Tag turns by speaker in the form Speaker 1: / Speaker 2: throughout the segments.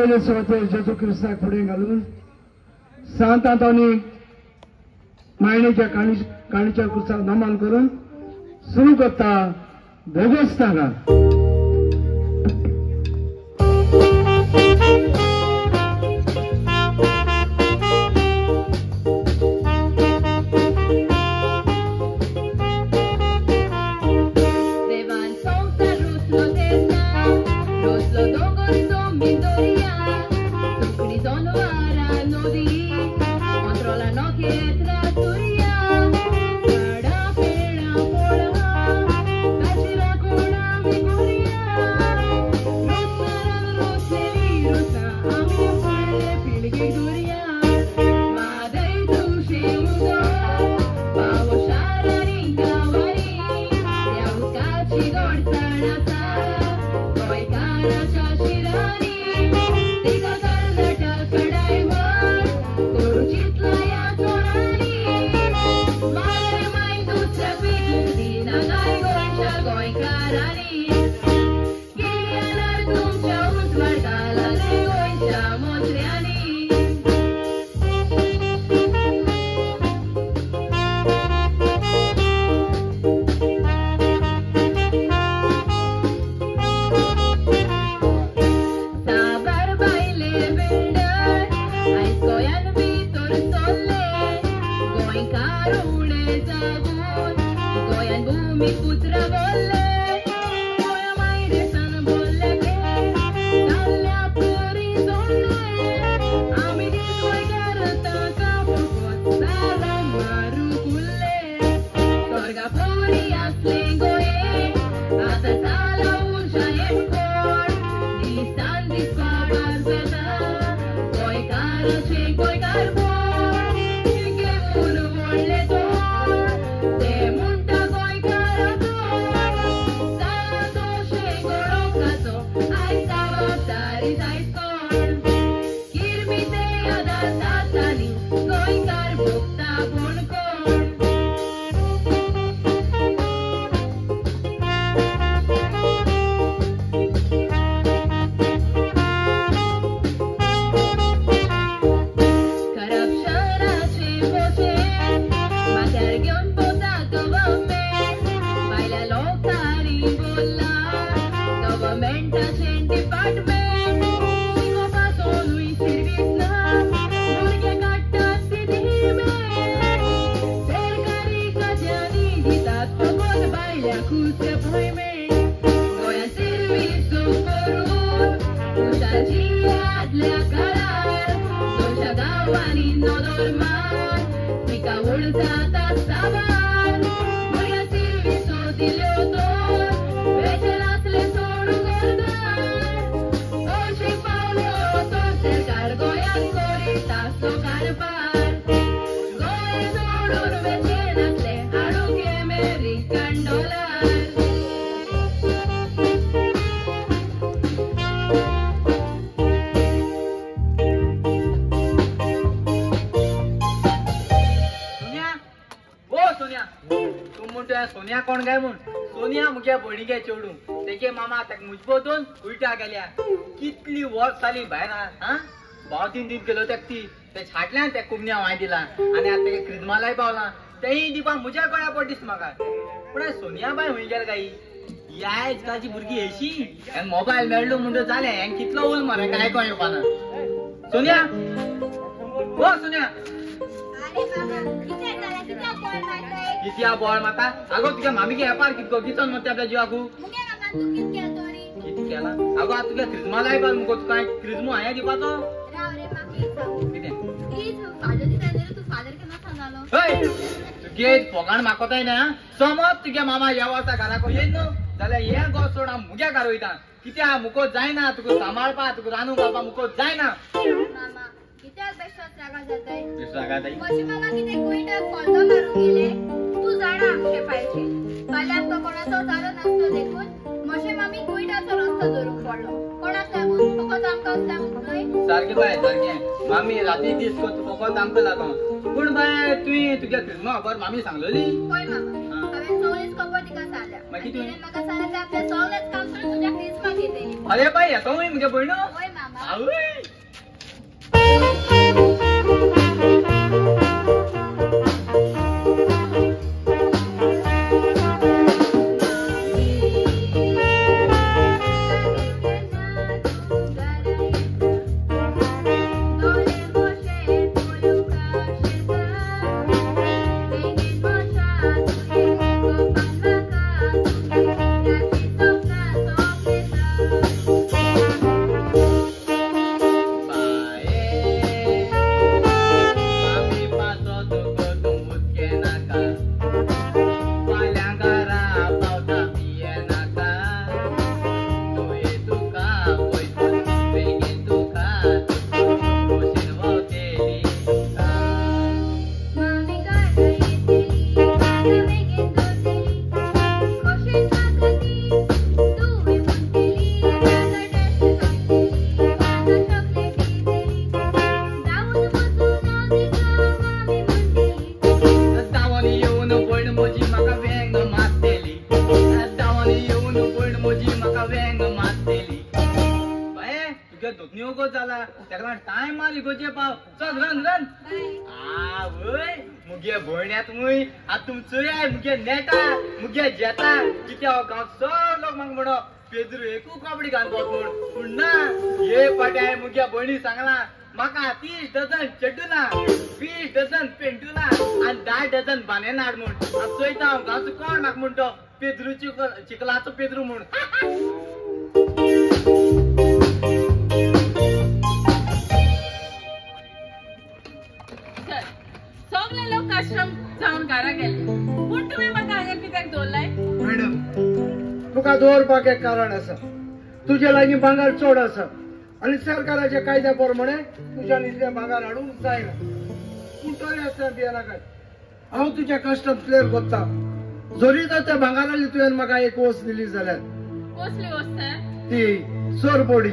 Speaker 1: पयले सुवातेर जेजू क्रिस्ताक फुडें घालून सांतांनी मायणेच्या काणीच्या कुर्साक नमन करून सुरू करता भोगोसताना
Speaker 2: सोनिया कोण काय म्हण सोनिया मुख्या भयणीगे चेडू तेगे मामा ताका मुजबोतून उलट्या गेल्या कितली वर्स जाली भायर हा भाव 3 दीस गेलो ताका ती ते छाटल्यान त्या कुमन्या वाय दिला आनी आतां तेगे क्रिस्मालाय पावला तेही दिवपाक म्हज्या गळ्या पडलीस म्हाका पूण सोनिया बाय खंय गेल्या काय ह्या आजकालची भुरगीं हेशी आनी मोबायल मेळ्ळो म्हणटो जालें हें कितलो उल मरे काय कोण येवपाना सोनिया ओ सोनिया कित्या बॉल माता आगो तुझ्या मामीगे एपार कितको किचन मत आपल्या जिवाकू किती केला आगो आता तुझ्या क्रिस्मास आयपार मुको तुका क्रिस्मो हाया दिवपाचो तुगे फोगाण माकोताय ना समज तुगे मामा ह्या वर्सा घराको येयन न्हू जाल्यार हे गो सोड हांव मुगे घरा वयता कित्या मुको जायना तुका सांबाळपा तुका रांदूंक घालपा मुको जायना
Speaker 3: तू जाणा आमचे पायचे फाल्यां तो कोणाचो जालो नासतो देखून म्हजे मामी कुयटाचो रस्तो धरून पडलो कोणाक लागून फकत आमकां लागून न्हय
Speaker 2: सारकें बाय सारकें मामी राती दीस फकत आमकां लागून पूण बाय तुवें तुज्या क्रिस्मा खबर मामी सांगलोली
Speaker 3: पळय मामा हांवें सगळीच खबर तिका सांगल्या मागीर तुवें म्हाका सांगलें आपलें सगळेंच काम करून तुज्या क्रिस्माक येतली
Speaker 2: अरे बाय येतो मुगे भयणो
Speaker 3: पळय मामा
Speaker 2: आवय वेंग मारतेली बाय तुगे दोतनी ओगो जाला तेका टाइम मार इगोचे पाव चल रन रन आ वय मुगे भोयण्यात मुय आ तुमचोय आय मुगे नेटा मुगे जेता कित्या गांव सगळो लोक माग म्हणो पेद्रू एकू कबड्डी घालतात म्हूण पूण ना हे पाट्या मुगे भोयणी सांगला म्हाका 30 डझन चड्डूला 20 डझन पेंटूला आणि 10 डझन बानेन हाड म्हूण आतां चोयता हांव गांवचो कोण म्हाका म्हणतो पेद्रू चिकलाचो पेद्रू म्हूण
Speaker 4: सगळे लोक आश्रम जाऊन घरा गेले पूण तुवें म्हाका हांगा कित्याक दवरलाय
Speaker 1: मॅडम तुका दवरपाक एक कारण आसा तुजे लागीं भांगार चड आसा आनी सरकाराच्या कायद्या प्रमाणे तुज्यान इतलें भांगार हाडूंक जायना पूण तरी आसतना भियेनाकाय हांव तुज्या कश्टम क्लियर करता जरी तर त्या भांगाराली तुवें म्हाका एक वस्त दिली जाल्यार
Speaker 4: कसली वस्त
Speaker 1: ती सोरपोडी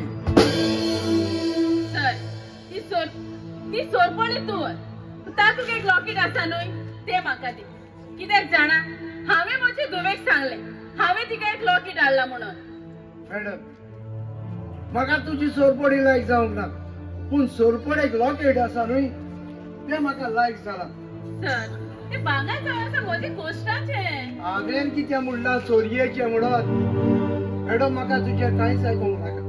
Speaker 4: सर ती सोरपणी तुवर तातूंत एक लॉकेट आसा न्हय ते म्हाका दी कित्याक जाणा हांवें म्हजे घोवेक सांगलें हांवें तिका एक लॉकेट हाडला म्हणून
Speaker 1: मॅडम म्हाका तुजी सोरपोडी लायक जावंक ना पूण सोरपोडेक लॉकेट आसा न्हय तें म्हाका लायक जाला
Speaker 4: सर ते भांगर जावन आसा म्हजे कोश्टाचे
Speaker 1: हांवें कितें म्हणलां चोरयेचें म्हणत मॅडम म्हाका तुजें कांयच आयकूंक नाका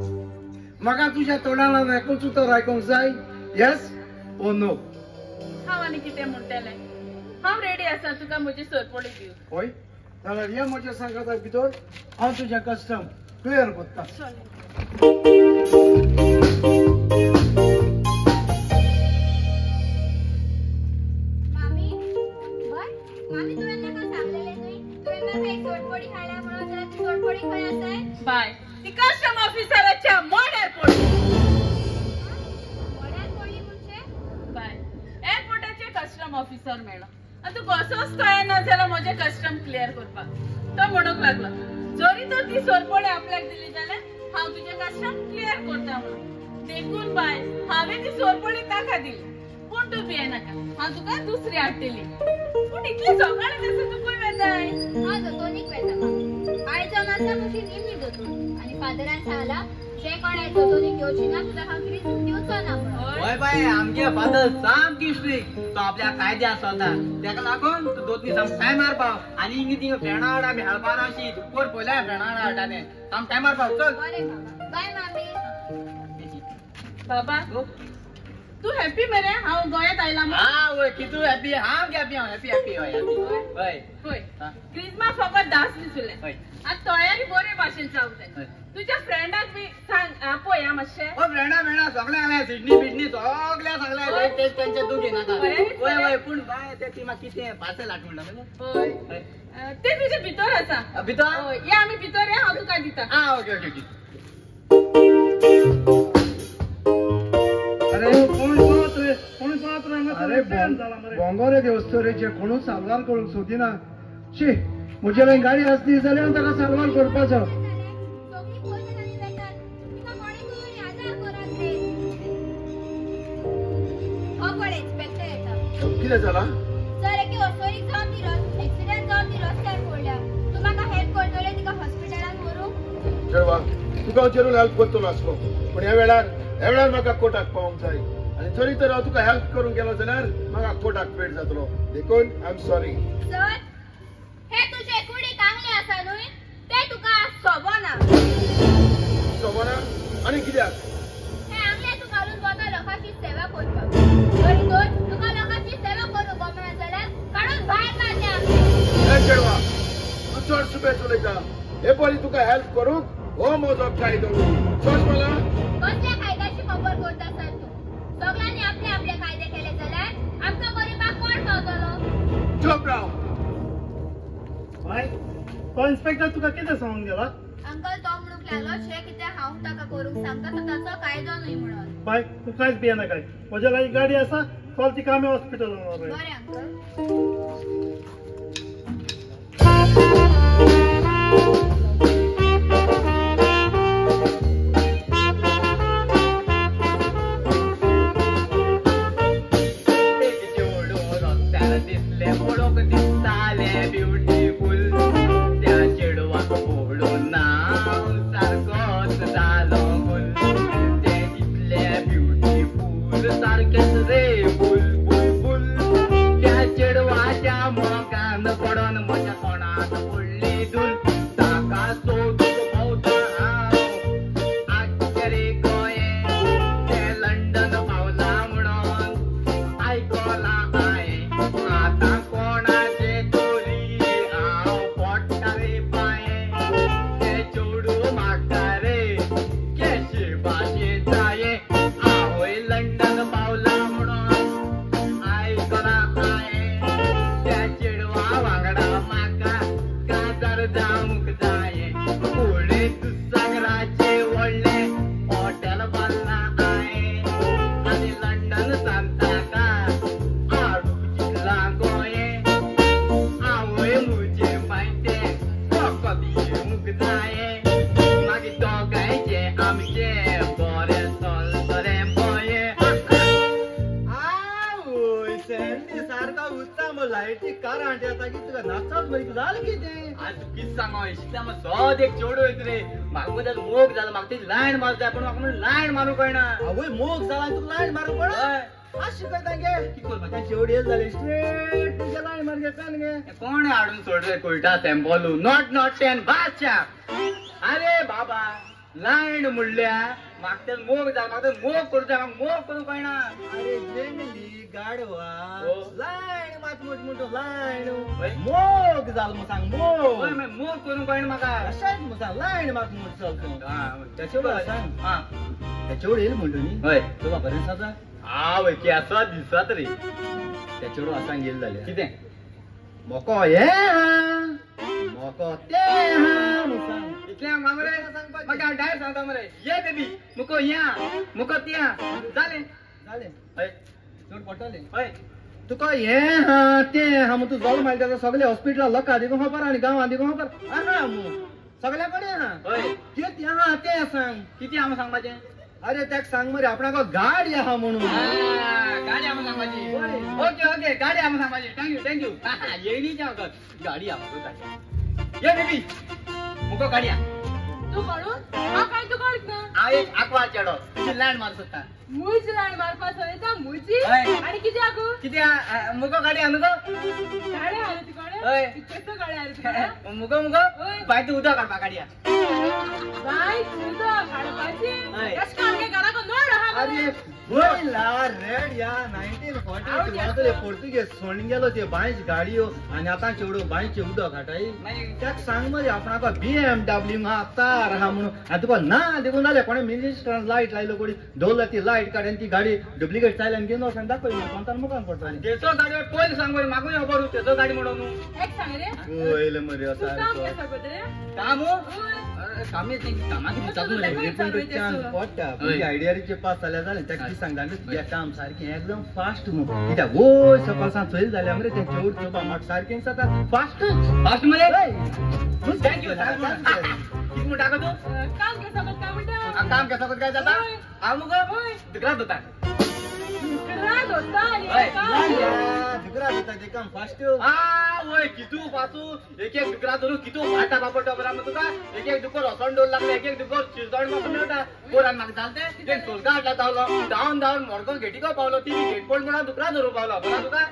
Speaker 1: म्हाका तुज्या तोंडान एकूच उतर आयकूंक जाय येस ओ नो
Speaker 4: हांव आनी कितें म्हणटलें हांव रेडी आसा तुका म्हजी सोरपोडी दिवंक
Speaker 1: होय जाल्यार हे म्हज्या सांगाता भितर हांव तुजें कस्टम क्लियर करता
Speaker 3: मामी बय मामी तुवें म्हाका सांगलेलें न्हय तुवें म्हाका एक सोडपोडी हाडल्या म्हणून जाल्यार ती सोडपोडी खंय आसाय
Speaker 4: बाय ती कस्टम ऑफिसराच्या मोड्यार पडली
Speaker 3: मोड्यार पडली म्हणजे
Speaker 4: बाय एअरपोर्टाचे कस्टम ऑफिसर मेळ्ळो आनी तूं कसोच कळना जाल्यार म्हजें कस्टम क्लियर करपाक तो म्हणूंक लागलो जरी तर ती सोरपोडी आपल्याक दिली जाल्यार हांव तुजें कस्टम क्लियर करता म्हणून देखून बाय हांवें ती सोरपोडी ताका दिली पूण तूं भियेनाका हांव तुका दुसरी हाडटली पूण इतली सकाळी कशें तूं खंय वेताय
Speaker 3: हांव दोतोनीक वेता मामी आयजो नासता मुशी निमणी दोतोन आनी फादरान सांगला जे कोण आयज दोतोनीक घेवची ना तुका हांव क्रिज दिवचो ना म्हणून
Speaker 2: होय बाय आमगे फादर सामकी स्ट्रिक्ट तो आपल्या कायद्या स्वता तेका लागून तू दोतनी साम टायमार पाव आनी इंगी थिंग फ्रेंडा वांगडा बी हाडपार अशी दुपार पयल्या फ्रेंडा वांगडा हाडटाले साम टायमार पाव चल
Speaker 3: बरें बाबा बाय मामी
Speaker 4: बाबा तूं हॅपी मरे हांव गोंयांत आयला
Speaker 2: हा वय कितू हॅपी हांव हॅपी हॅपी हय हॅपी हय
Speaker 4: पळय
Speaker 2: हा.
Speaker 4: क्रिसमस फकत 10 दीस उरले
Speaker 2: हय
Speaker 4: आतां तयारी बरे भाशेन जावंक
Speaker 2: हय.
Speaker 4: जाय तुज्या फ्रेंडाक बी सांग आपय आं मातशें
Speaker 2: ओ फ्रेंडा सगळे आले सिडनी बिडनी सगळे सगळे तेच त्यांचे तू घेनाका वय वय पूण बाय ते ती म्हाका कितें पार्सल हाड म्हणटा मगे
Speaker 4: हय ते तुजे भितर आसा
Speaker 2: भितर
Speaker 4: हय या आमी भितर या हांव तुका दिता
Speaker 2: हा ओके ओके ओके
Speaker 1: अरे अरे बोंगोरे देवस्थोरेचे कोणूच सालवार करूंक सोदिना शी म्हजे लागीं गाडी आसली जाल्यार ताका सालवार करपाचो
Speaker 3: सगळी पयस आनी वेतात तिका कोणी करून आजार करात रे हो कोण इन्स्पेक्टर येता
Speaker 1: कितें जाला
Speaker 3: सर एके ऑटोरीक जावन ती एक्सिडेंट जावन ती रस्त्यार पडल्या तूं म्हाका हेल्प करतले तिका हॉस्पिटलान व्हरूंक
Speaker 5: चेडवा तुका जरूर हेल्प करतलो आसलो पूण ह्या वेळार म्हाका कोर्टाक पावोंक जाय आनी जरी तर हांव तुका हेल्प करूंक गेलो जाल्यार म्हाका कोर्टाक पेड जातलो देखून आय एम सॉरी
Speaker 3: सर हे तुजे कुडी कांगले आसा न्हय ते तुका सोबना
Speaker 5: सोबना आनी कित्याक
Speaker 3: हे आंगले तूं घालून वता लोकांची सेवा करपाक जरी तर तुका लोकांची सेवा करूंक गमना जाल्यार काडून भायर मारल्या
Speaker 5: हे चेडवा तूं चड सुबेज उलयता हे परी तुका हेल्प करूंक हो म्हजो कायदो चल मला
Speaker 3: कसल्या कायद्याची खबर करता सर तूं सगळ्यांनी आपले आपले कायदे केले जाल्यार आमचो गरीबाक कोण पावतलो
Speaker 5: चुप राव
Speaker 1: बाय तो इन्स्पेक्टर तुका कितें सांगून गेला
Speaker 3: अंकल तो म्हणूंक लागलो जे कितें हांव ताका करूंक सांगता तो ताचो कायदो न्हय म्हणून
Speaker 1: बाय तू कांयच भियेना काय म्हज्या लागीं गाडी आसा चल तिका आमी हॉस्पिटलान व्हरया
Speaker 3: बरें अंकल
Speaker 2: दिसले ओळख दिसताले ब्युटिफुल त्या चेडवाक पळोवन नाव सारको
Speaker 1: बरा आंटी आता की तुका नाचताच बरी जालें कितें
Speaker 2: आज तू कित सांगो इतल्या मग सद एक चेडू येत रे म्हाका मदत मोग झाला म्हाका ती लायन मारूं जाय पण म्हाका म्हणून लायन मारूं कळना
Speaker 1: आवय मोग जाला तुका लायन मारूं पड
Speaker 2: हय.
Speaker 1: आज शिकयता गे
Speaker 2: कित करपाचें?
Speaker 1: त्या शेवटी येत जाले स्ट्रेट तुझ्या लायन मार घेतला गे
Speaker 2: कोण हाडून सोड रे कोयटा सॅम्पलू नॉट टेन बादशाह अरे बाबा लायन म्हणल्या म्हाका ते मोग जाय म्हाका ते मोग करूं जाय म्हाका मोग करूं कळना
Speaker 1: अरे जंगली गाडवा
Speaker 2: हो.
Speaker 1: लायन मात मोठो लायन
Speaker 2: वय.
Speaker 1: मोग जाल मग सांग मोग
Speaker 2: होय, मागीर मोग करूं कळना म्हाका
Speaker 1: अशाच मग सांग लायन मात मोठ चल
Speaker 2: हा,
Speaker 1: त्याच्यावर सांग
Speaker 2: हा
Speaker 1: त्याच्यावर येईल म्हणतो नी
Speaker 2: होय
Speaker 1: तो बापाऱ्यान साजा
Speaker 2: आवय केसो दिसत रे
Speaker 1: त्याच्यावर असा गेल जाले
Speaker 2: कितें
Speaker 1: मोको हे मोको ते मग सांग
Speaker 2: इतल्या मामरे म्हाका डायरेक्ट सांगता मरे ये बेबी मुको या मुको त्या जालें
Speaker 1: जाले
Speaker 2: हय
Speaker 1: चड पडटले
Speaker 2: हय
Speaker 1: तुका हे हा ते हा मग तू जाल माहिती त्याचा सगळे हॉस्पिटल लोक आधी खबर आणि गांव आधी खबर हा मग सगळ्याकडे हा
Speaker 2: हय
Speaker 1: ते हा ते सांग
Speaker 2: किती हांव सांगपाचें
Speaker 1: अरे त्याक सांग मरे आपणाक गाडी आहा म्हणून
Speaker 2: गाडी आम्हाला सांगपाची ओके गाडी आम्हाला सांगपाची थँक्यू येणीच्या वखत गाडी आम्हाला ये बेबी मुको गाडया
Speaker 4: तू म्हणून हा काय तू करत ना
Speaker 2: हांव एक आकवा चेडो तुजी लँड मार सोदता
Speaker 4: मुज लायन मारपाक सोयता मुजी
Speaker 2: हय.
Speaker 4: आणि किती आगो
Speaker 2: कित्या मुको गाडी आहा न्हू
Speaker 4: गाडे आले
Speaker 2: हय.
Speaker 4: तिकडे कसं गाडे आले तिकडे
Speaker 2: गो मुको
Speaker 4: हय.
Speaker 2: बाय तू उदक काडपा गाडया
Speaker 4: बाय तुझं काढपाची
Speaker 2: हय.
Speaker 4: कश काय आमगे घराको नळ आहा
Speaker 1: अरे पहिला रेड या 1940 वाजले पोर्तुगेज सोडून गेलो ते बायच गाडयो आणि आता चेवडो बायचे उदक हाटाई
Speaker 2: मागीर
Speaker 1: त्याक सांग मरे आपणाक BMW हा तार हा म्हणून आणि तुका ना देखून जाले कोणी मिनिस्टरान लाईट लायलो कोणी डोल ती लाईट काढून ती गाडी डुप्लिकेट चायल्यान घेऊन वचून दाखय कोणता मुखान पडतो
Speaker 2: तेचो गाडयो पयलीं सांग बरें म्हाकूय खबर तेचो गाडी म्हणून न्हू
Speaker 4: एक सांग रे
Speaker 1: पयले मरे
Speaker 4: तू काम
Speaker 1: असा
Speaker 4: कसं करत रे
Speaker 2: काम
Speaker 4: होय.
Speaker 2: अरे कामी कामाक दिसतात
Speaker 4: तुला
Speaker 2: मरे
Speaker 4: काय
Speaker 1: पडटा
Speaker 2: हय.
Speaker 1: आयडियाचे पास जाल्या जाले त्याक ती
Speaker 2: हय.
Speaker 1: सांगता
Speaker 2: हय.
Speaker 1: तुझ्या काम सारखें एकदम फास्ट मग कित्याक वो सकाळ सांग चोयल जाल्या मरे ते चेवड चोपा म्हाका सारकें जाता फास्ट
Speaker 2: फास्ट मरे थँक्यू कित म्हणटा गो तू
Speaker 4: काम कसं करत काय म्हणता
Speaker 2: काम कसं करत काय जाता
Speaker 4: होय.
Speaker 2: हांव मुगो तिकडाच होता
Speaker 4: रात होता आणि
Speaker 2: हय.
Speaker 4: काम.
Speaker 1: दुकरा जाता ते काम फास्ट
Speaker 2: वय कितू पासू एक दुकरा धरून कितू भाटा बापडटा बरा मग तुका एक दुकर हसण डोल लागले एक दुकर शिरदण म्हाका मेळटा पोरान म्हाका जालते एक सोलका हाडला धांवलो धांवन मोडको घेटिको पावलो ती घेट पड म्हणून दुकरा धरून पावलो बरा तुका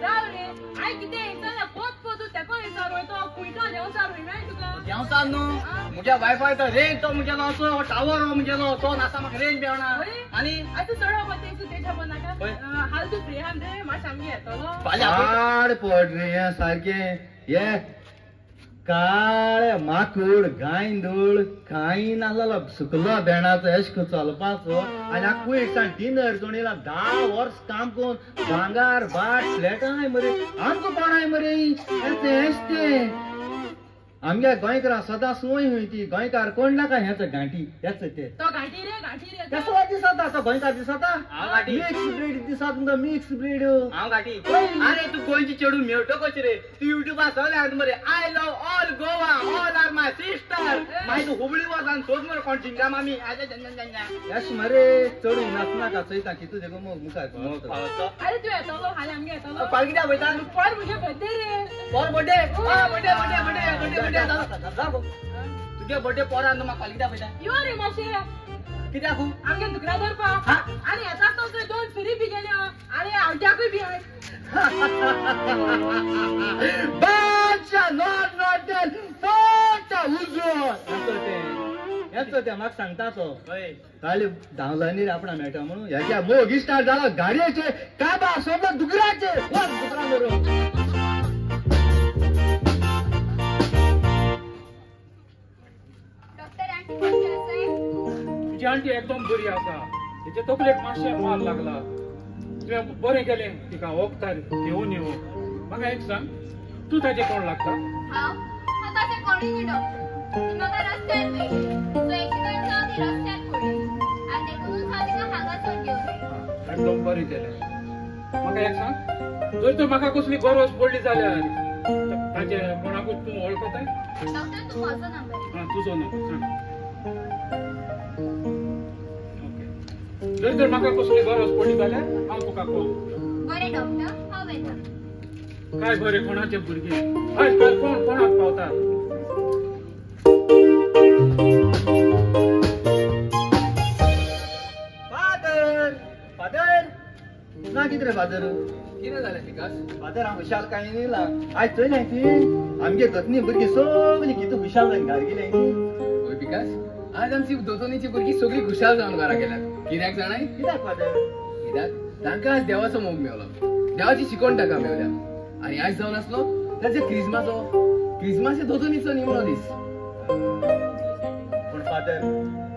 Speaker 4: राव रे आय कितें येता पोत पोत तेको विचार तो कुयटा देव चार होईना तुका
Speaker 2: देंवचाल न्हू म्हज्या वायफाय तो रेंज तो म्हगेलो असो टावर हो म्हगेलो तो नासा म्हाका रेंज मेळना आनी
Speaker 4: आता चढ बतेसू तेच्या बनाका
Speaker 2: होय.
Speaker 4: हाल तू फ्री आम रे मातशें आमगे येतलो
Speaker 2: फाल्यां
Speaker 1: आड पड रे हे सारखे ये काळे माकूड गायंदूळ खाई नासलो सुकलो बेणाचो एशको चलपाचो आनी आखू सांग डिनर जोडीला 10 वर्स काम करून भांगार बाट फ्लॅट आहाय मरे आमचो कोण आहाय मरे ते आमगे गोंयकारां सदां सोय हुंय ती गोंयकार कोण नाका हेच गांठी हेच ते
Speaker 4: तो घाटी रे
Speaker 1: कसो दिसता असो गोंयकार दिसता
Speaker 2: हांव गांठी.
Speaker 1: मिक्स ब्रीड दिसता तुमकां मिक्स ब्रीड
Speaker 2: हांव गाठी अरे तू गोंयची चेडून मेळटो कशी रे तू युट्यूबार सगळ्यांक मरे I love all Goa all are my sister मागीर तू हुबळी वचून सोद मरे कोण सिंगा मामी आजे जंजन
Speaker 1: यश मरे चढून नाचनाका चयता कितू देखो मग मुखार पावता.
Speaker 4: अरे तू येतलो हाल आमगे येतलो
Speaker 2: पाल कित्याक वयता
Speaker 4: पर म्हजे बड्डे रे
Speaker 2: पर बर्थडे बर्थडे तुगे बर्थडे पोरान म्हाका फाल्यां कित्याक वयता
Speaker 4: यो रे मातशे
Speaker 2: कित्याक
Speaker 4: आमगे दुकरा धरपा
Speaker 2: हा?
Speaker 4: आणि येता तो थंय 2 फेरी बी गेल्यो आणि आवट्याकूय बी हाय
Speaker 1: बादशाह नॉट टेल बादशाह उजो याचो ते म्हाका सांगता तो
Speaker 2: हय
Speaker 1: काल धांवलांनी आपणा मेळटा म्हणून ह्याच्या मोग स्टार्ट जाला गाडयेचे काबा सोडला दुकराचे वन दुकरा मरो
Speaker 3: डॉक्टर आंटी कशी आसाय
Speaker 6: तुझी आंटी एकदम बरी आसा तिचे तकलेक मातशें माल लागला तुवें बरें केलें तिका वखदार घेवन येवं म्हाका एक सांग तू ताचे कोण लागता
Speaker 3: हांव ताचे कोणी न्ही डॉक्टर ती म्हाका रस्त्यार मेळ्ळी सो एक्सिडंट जावन ती रस्त्यार पडली आनी देखूनच हांव तिका हांगासर घेवन आयलें
Speaker 6: एकदम बरें केलें म्हाका एक सांग जर तर म्हाका कसली गरज पडली जाल्यार ताचे कोणाकूच तूं वळखताय
Speaker 3: डॉक्टर तू म्हजो नंबर
Speaker 6: हां तुजो नंबर सांग ओके जर तर म्हाका कसली गरज पडली जाल्यार हांव तुका कॉल
Speaker 3: बरें डॉक्टर हांव येता
Speaker 6: काय बरे कोणाचे भुरगे आजकाल कोण कोणाक पावतात.
Speaker 2: फादर फादर ना कितें फादर
Speaker 7: कितें जालें विकास?
Speaker 2: फादर हांव खुशाल काय येयला आयज चोयलें ती आमगे दोतनी भुरगीं सगळीं कितें खुशाल जावन घार गेले न्ही.
Speaker 7: होय विकास, आज आमची दोतोनीची भुरगीं सगळीं खुशाल जावन घरा गेल्यात. कित्याक जाणाय?
Speaker 2: कित्याक फादर?
Speaker 7: कित्याक तांकां आज देवाचो मोग मेवलो, देवाची शिकवण ताका मेवल्या. आनी आज जावन आसलो ताचे क्रिसमस दोतोनीचो निमणो दीस.
Speaker 2: पूण फादर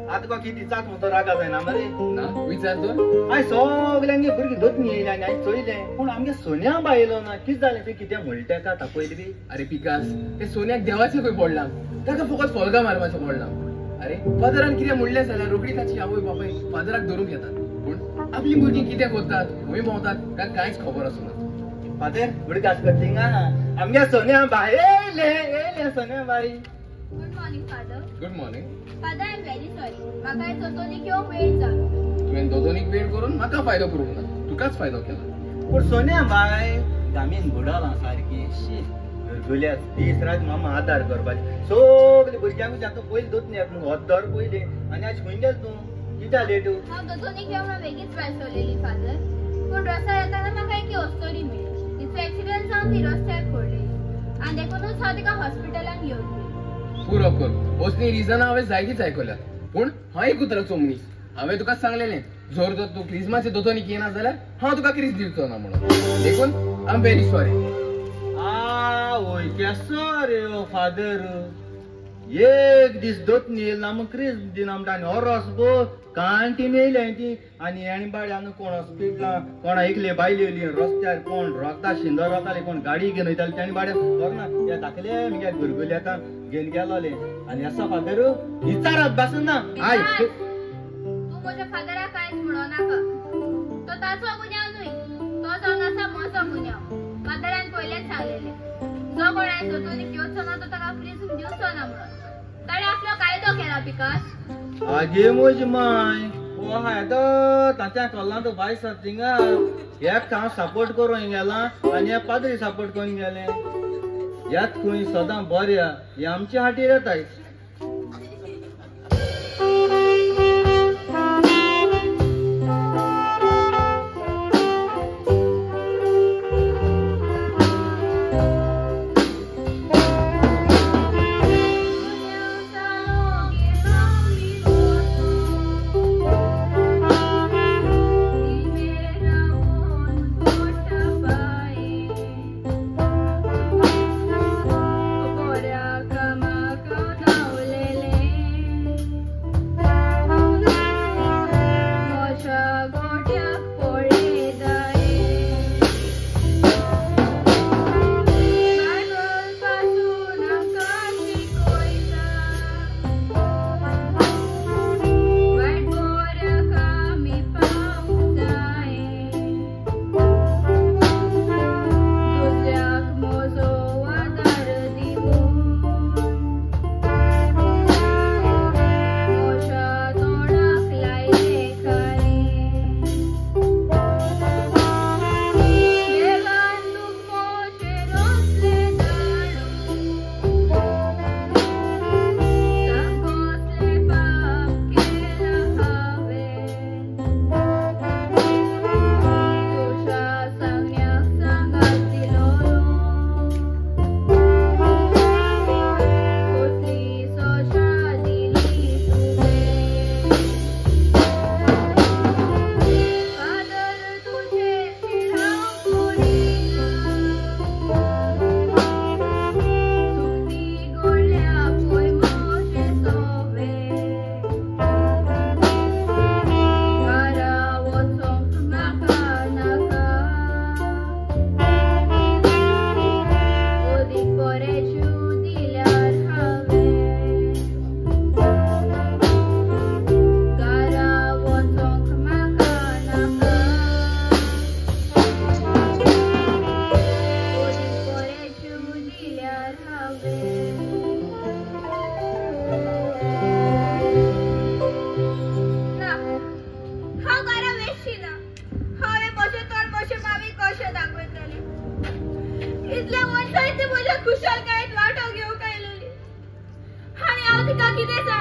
Speaker 2: आतां तुका कितें दिसाक म्हणतो रागा जायना मरे?
Speaker 7: ना विचार तर.
Speaker 2: आयज सगल्यांगे भुरगीं दोतनी येयले आनी आयज चोयलें पूण आमगे सोन्या बायलो ना. कितें जालें तें कितें म्हणलें तेका तापयलें बी?
Speaker 7: अरे पिकास, ते सोन्याक देवाचें खंय पडलां, ताका फकत फॉलगा मारपाचें पडलां. अरे फादरान कितें म्हणलें जाल्यार रोखडी ताची आवय बापाय फादराक धरून घेतात. पूण आपली भुरगीं कितें करतात खंय भोंवतात ताका कांयच खबर आसना.
Speaker 2: फादर भुरगीं आस थिंगा आमगे सोन्या बाय येयले सोन्या बाई.
Speaker 3: Good morning father.
Speaker 7: Good morning.
Speaker 3: Father I am very sorry. म्हाका हे चोतोनीक येवंक वेळ जालो.
Speaker 7: तुवें दोतोनीक वेळ करून म्हाका फायदो करूंक ना, तुकाच फायदो केला.
Speaker 2: पूण सोन्या बाय गामीन बुडालां सारकी. शी घरगुल्यात दीस रात मामा आदार करपाची. सगळीं भुरग्यांक आतां पयलीं दोतनी येता न्हू होद्दर पयलीं आनी आयज खंय गेल तूं? कित्याक लेट?
Speaker 3: हांव दोतोनीक येवंक हांव बेगीच भायर सरलेली फादर. पूण रस्त्यार येताना म्हाका एक वस्तोरी मेळ्ळी. तिचो एक्सिडेंट जावन ती रस्त्यार पडलेली आनी देखूनच हांव तिका हॉस्पिटलान घेवन गेली.
Speaker 7: पुरो कर. असली रिजनां हांवें जायतीच आयकल्यात. पूण हांव एक उतराचो मनीस. हांवें तुका सांगलेलें जर तर तूं क्रिसमसाचे दोतोनीक येना जाल्यार हांव तुका क्रिस दिवचो ना म्हणून. देखून आय एम व्हेरी सॉरी.
Speaker 2: वय केसो रे ओ फादर. एक दीस दोतनी येयला मग क्रिस दिना म्हणटा आनी हॉरोस गो कांटीन येयले ती आनी हेणी बाळ्यान कोण हॉस्पिटलां कोण एकले बायली येयली रस्त्यार कोण रगता शिंदर वताले कोण गाडी घेवन वयताले तेणी बाळ्या व्हरना हे दाखले मगे घरगुली आतां घेवन गेलोले आनी आसा फादर विचारत बसून ना. आय
Speaker 3: तूं म्हज्या फादराक कांयच म्हणो नाका. तो ताचो गुन्यांव न्हय, तो जावन आसा म्हजो गुन्यांव. फादरान पयलेंच सांगलेलें जो कोण आयज दोतोनीक येवचो ना तो ताका प्रिझन दिवचो ना म्हणून. ताणें आपलो कायदो केला पिकास.
Speaker 2: आगे म्हजी माय हो हायदो ताच्या कल्ला तो बाय थिंगा एक हांव सपोर्ट करूंक गेला आनी हे पाद्री सपोर्ट करून गेले. यात खंय सदां बरें हे आमचे हाटीर येताय.
Speaker 3: Kama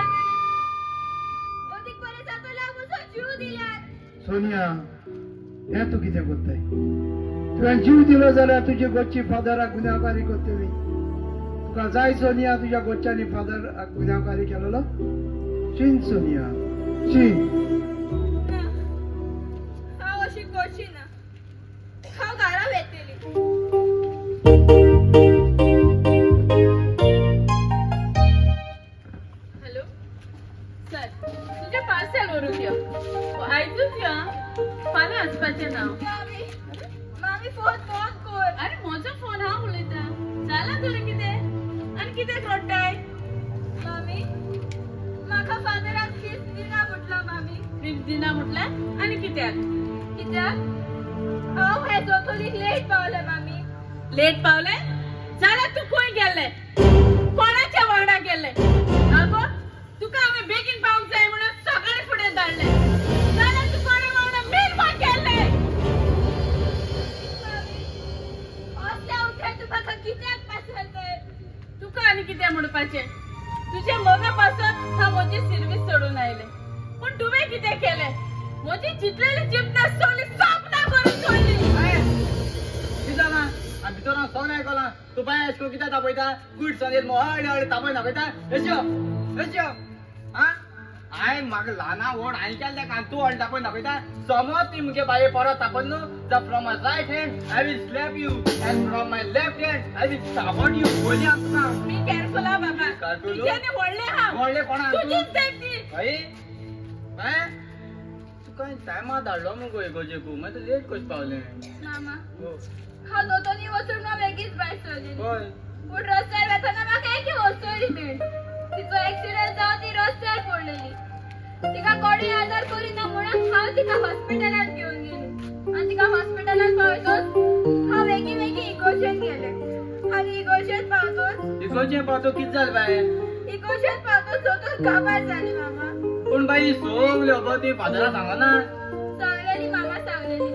Speaker 3: जातली अदीक बरें जातलें म्हजो जीव दिल्यार
Speaker 1: सोनिया हें तूं कितें कोत्ताय तुवें जीव दिलो जाल्यार तुजे गोच्ची फादराक गुन्यांवकारी करतली तुका जाय सोनिया तुज्या गोच्च्यांनी फादराक गुन्यांवकारी केलेलो शीन सोनिया शीन
Speaker 3: ना हांव अशी करची ना हांव घरा वेतली
Speaker 4: हॅलो सर तुझे पार्सल व्हरून यो आयजूच या फाल्यां वचपाचें ना
Speaker 3: मामी मामी फोन फोन कर
Speaker 4: अरे म्हजो फोन हांव उलयतां जाला तर कितें आनी कितें रडटाय
Speaker 3: मामी म्हाका फादराक फीस दिना म्हटलो मामी
Speaker 4: ट्रीप दिना म्हटल्यार आनी कित्याक
Speaker 3: कित्याक हांव हे जोतोलीक लेट पावलें मामी
Speaker 4: लेट पावले जाल्यार तूं खंय गेल्ले कोणाच्या वांगडा गेल्ले आगो तुका हांवें बेगीन पावूंक जाय म्हणून सगळे फुडें धाडले जाल्यार तूं कोणा वांगडा मेलपाक गेल्ले
Speaker 3: मामी असल्या उठ्या तूं म्हाका कित्याक पासयताय
Speaker 4: तुका आनी कितें म्हणपाचें तुजे मोगा पासून हांव म्हजी सर्वीस सोडून आयलें पूण तुवें कितें केलें म्हजी चिंतलेली जिपनास सोडली सपना करून सोडली
Speaker 2: कितें जालां आनी भितर हांव सगळें आयकलां तूं बाय अशें करून कित्याक तापयता कूट सनेर हळडे हळडे तापय दाखयता एश्यो हा हांवें म्हाका ल्हाना व्हड हांवें केलें तेका आनी तूं हळडे तापय दाखयता समज ती मुगे बाये परत तापय न्हू जाल्यार from my right hand I will slap you and from my left hand I will साबड यू बोली आमकां
Speaker 4: मी केअरफुल हा बाबा
Speaker 2: Careful?
Speaker 4: तुझ्याने व्हडले हा
Speaker 2: व्हडले कोणा
Speaker 4: तुझीच सेफ्टी
Speaker 2: भाई बाय तुका टायमार धाडलो मुगो इगोजेकू मागीर तूं लेट कशें पावलें
Speaker 3: मामा
Speaker 2: हो
Speaker 3: हांव दोतोनी वचून ना बेगीच भायर सरलेली
Speaker 2: हय
Speaker 3: पूण रस्त्यार वेताना म्हाका एक वस्तोरी मेळ तिचो एक्सिडेंट जावन ती रस्त्यार पडलेली तिका कोणी आदार करिना म्हणून हांव तिका हॉस्पिटलांत घेवन गेली आनी तिका हॉस्पिटलांत पावयतच हांव वेगी वेगी इगोर्जेन गेलें आनी इगोर्जेन पावतच
Speaker 2: इगोजें पावतो कितें जालें बाय
Speaker 3: इगोर्जेन पावतच दोतोर काबार जाली मामा
Speaker 2: पूण बाई सगल्यो गो ती फादरा सांगना
Speaker 3: सांगलेली मामा सांगलेली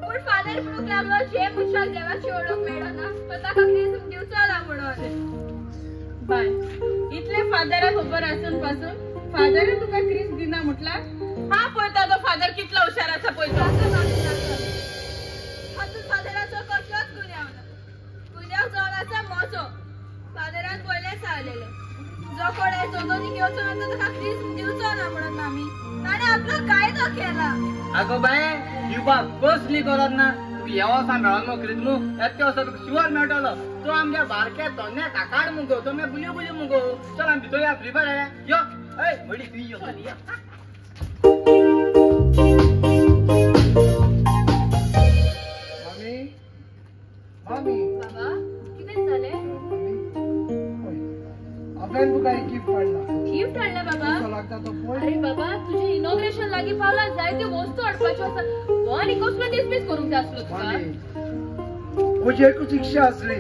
Speaker 3: पूण फादर म्हणूंक लागलो जे मनशाक देवाची ओळख मेळना तो ताका क्रिस्म दिवचो ना म्हणून
Speaker 4: बाय इतले फादरा खबर आसून पासून फादर तुका क्रिस दिना म्हटल्यार हा पळयता तो फादर कितलो हुशार आसा पळयतो
Speaker 3: हातून फादराचो कसलोच गुन्यांव ना गुन्यांव जावन आसा म्हजो फादरान पयलें सांगलेलें जो कोण हे जोतोनी घेवचो ना तो ताका क्रिस्म दिवचो ना म्हणून मामी ताणें आपलो कायदो केला
Speaker 2: आगो बाय दिवपाक कसली गरज ना तुका ह्या वर्सा मेळोन मगो क्रिस्मू येते वर्सा तुका शुअर मेळटलो तो आमच्या बारक्या तोन्या काकाड मुगो तो मागीर बुली बुली मुगो चल आमी भितर या फ्री फायर या यो ए व्हडी तूं यो खाली या
Speaker 1: मामी मामी
Speaker 3: बाबा कितें जालें
Speaker 1: हांवें तुका एक गिफ्ट हाडला
Speaker 3: गिफ्ट हाडला बाबा
Speaker 1: कसो लागता तो पळय
Speaker 3: अरे बाबा तुझे इनॉग्रेशन लागीं पावला जायत्यो वस्तू हाडपाच्यो आसात वन इकोस्मेंट डिसमिस करूंक जाय आसलो तुका
Speaker 1: मामी म्हजी एकूच इच्छा आसली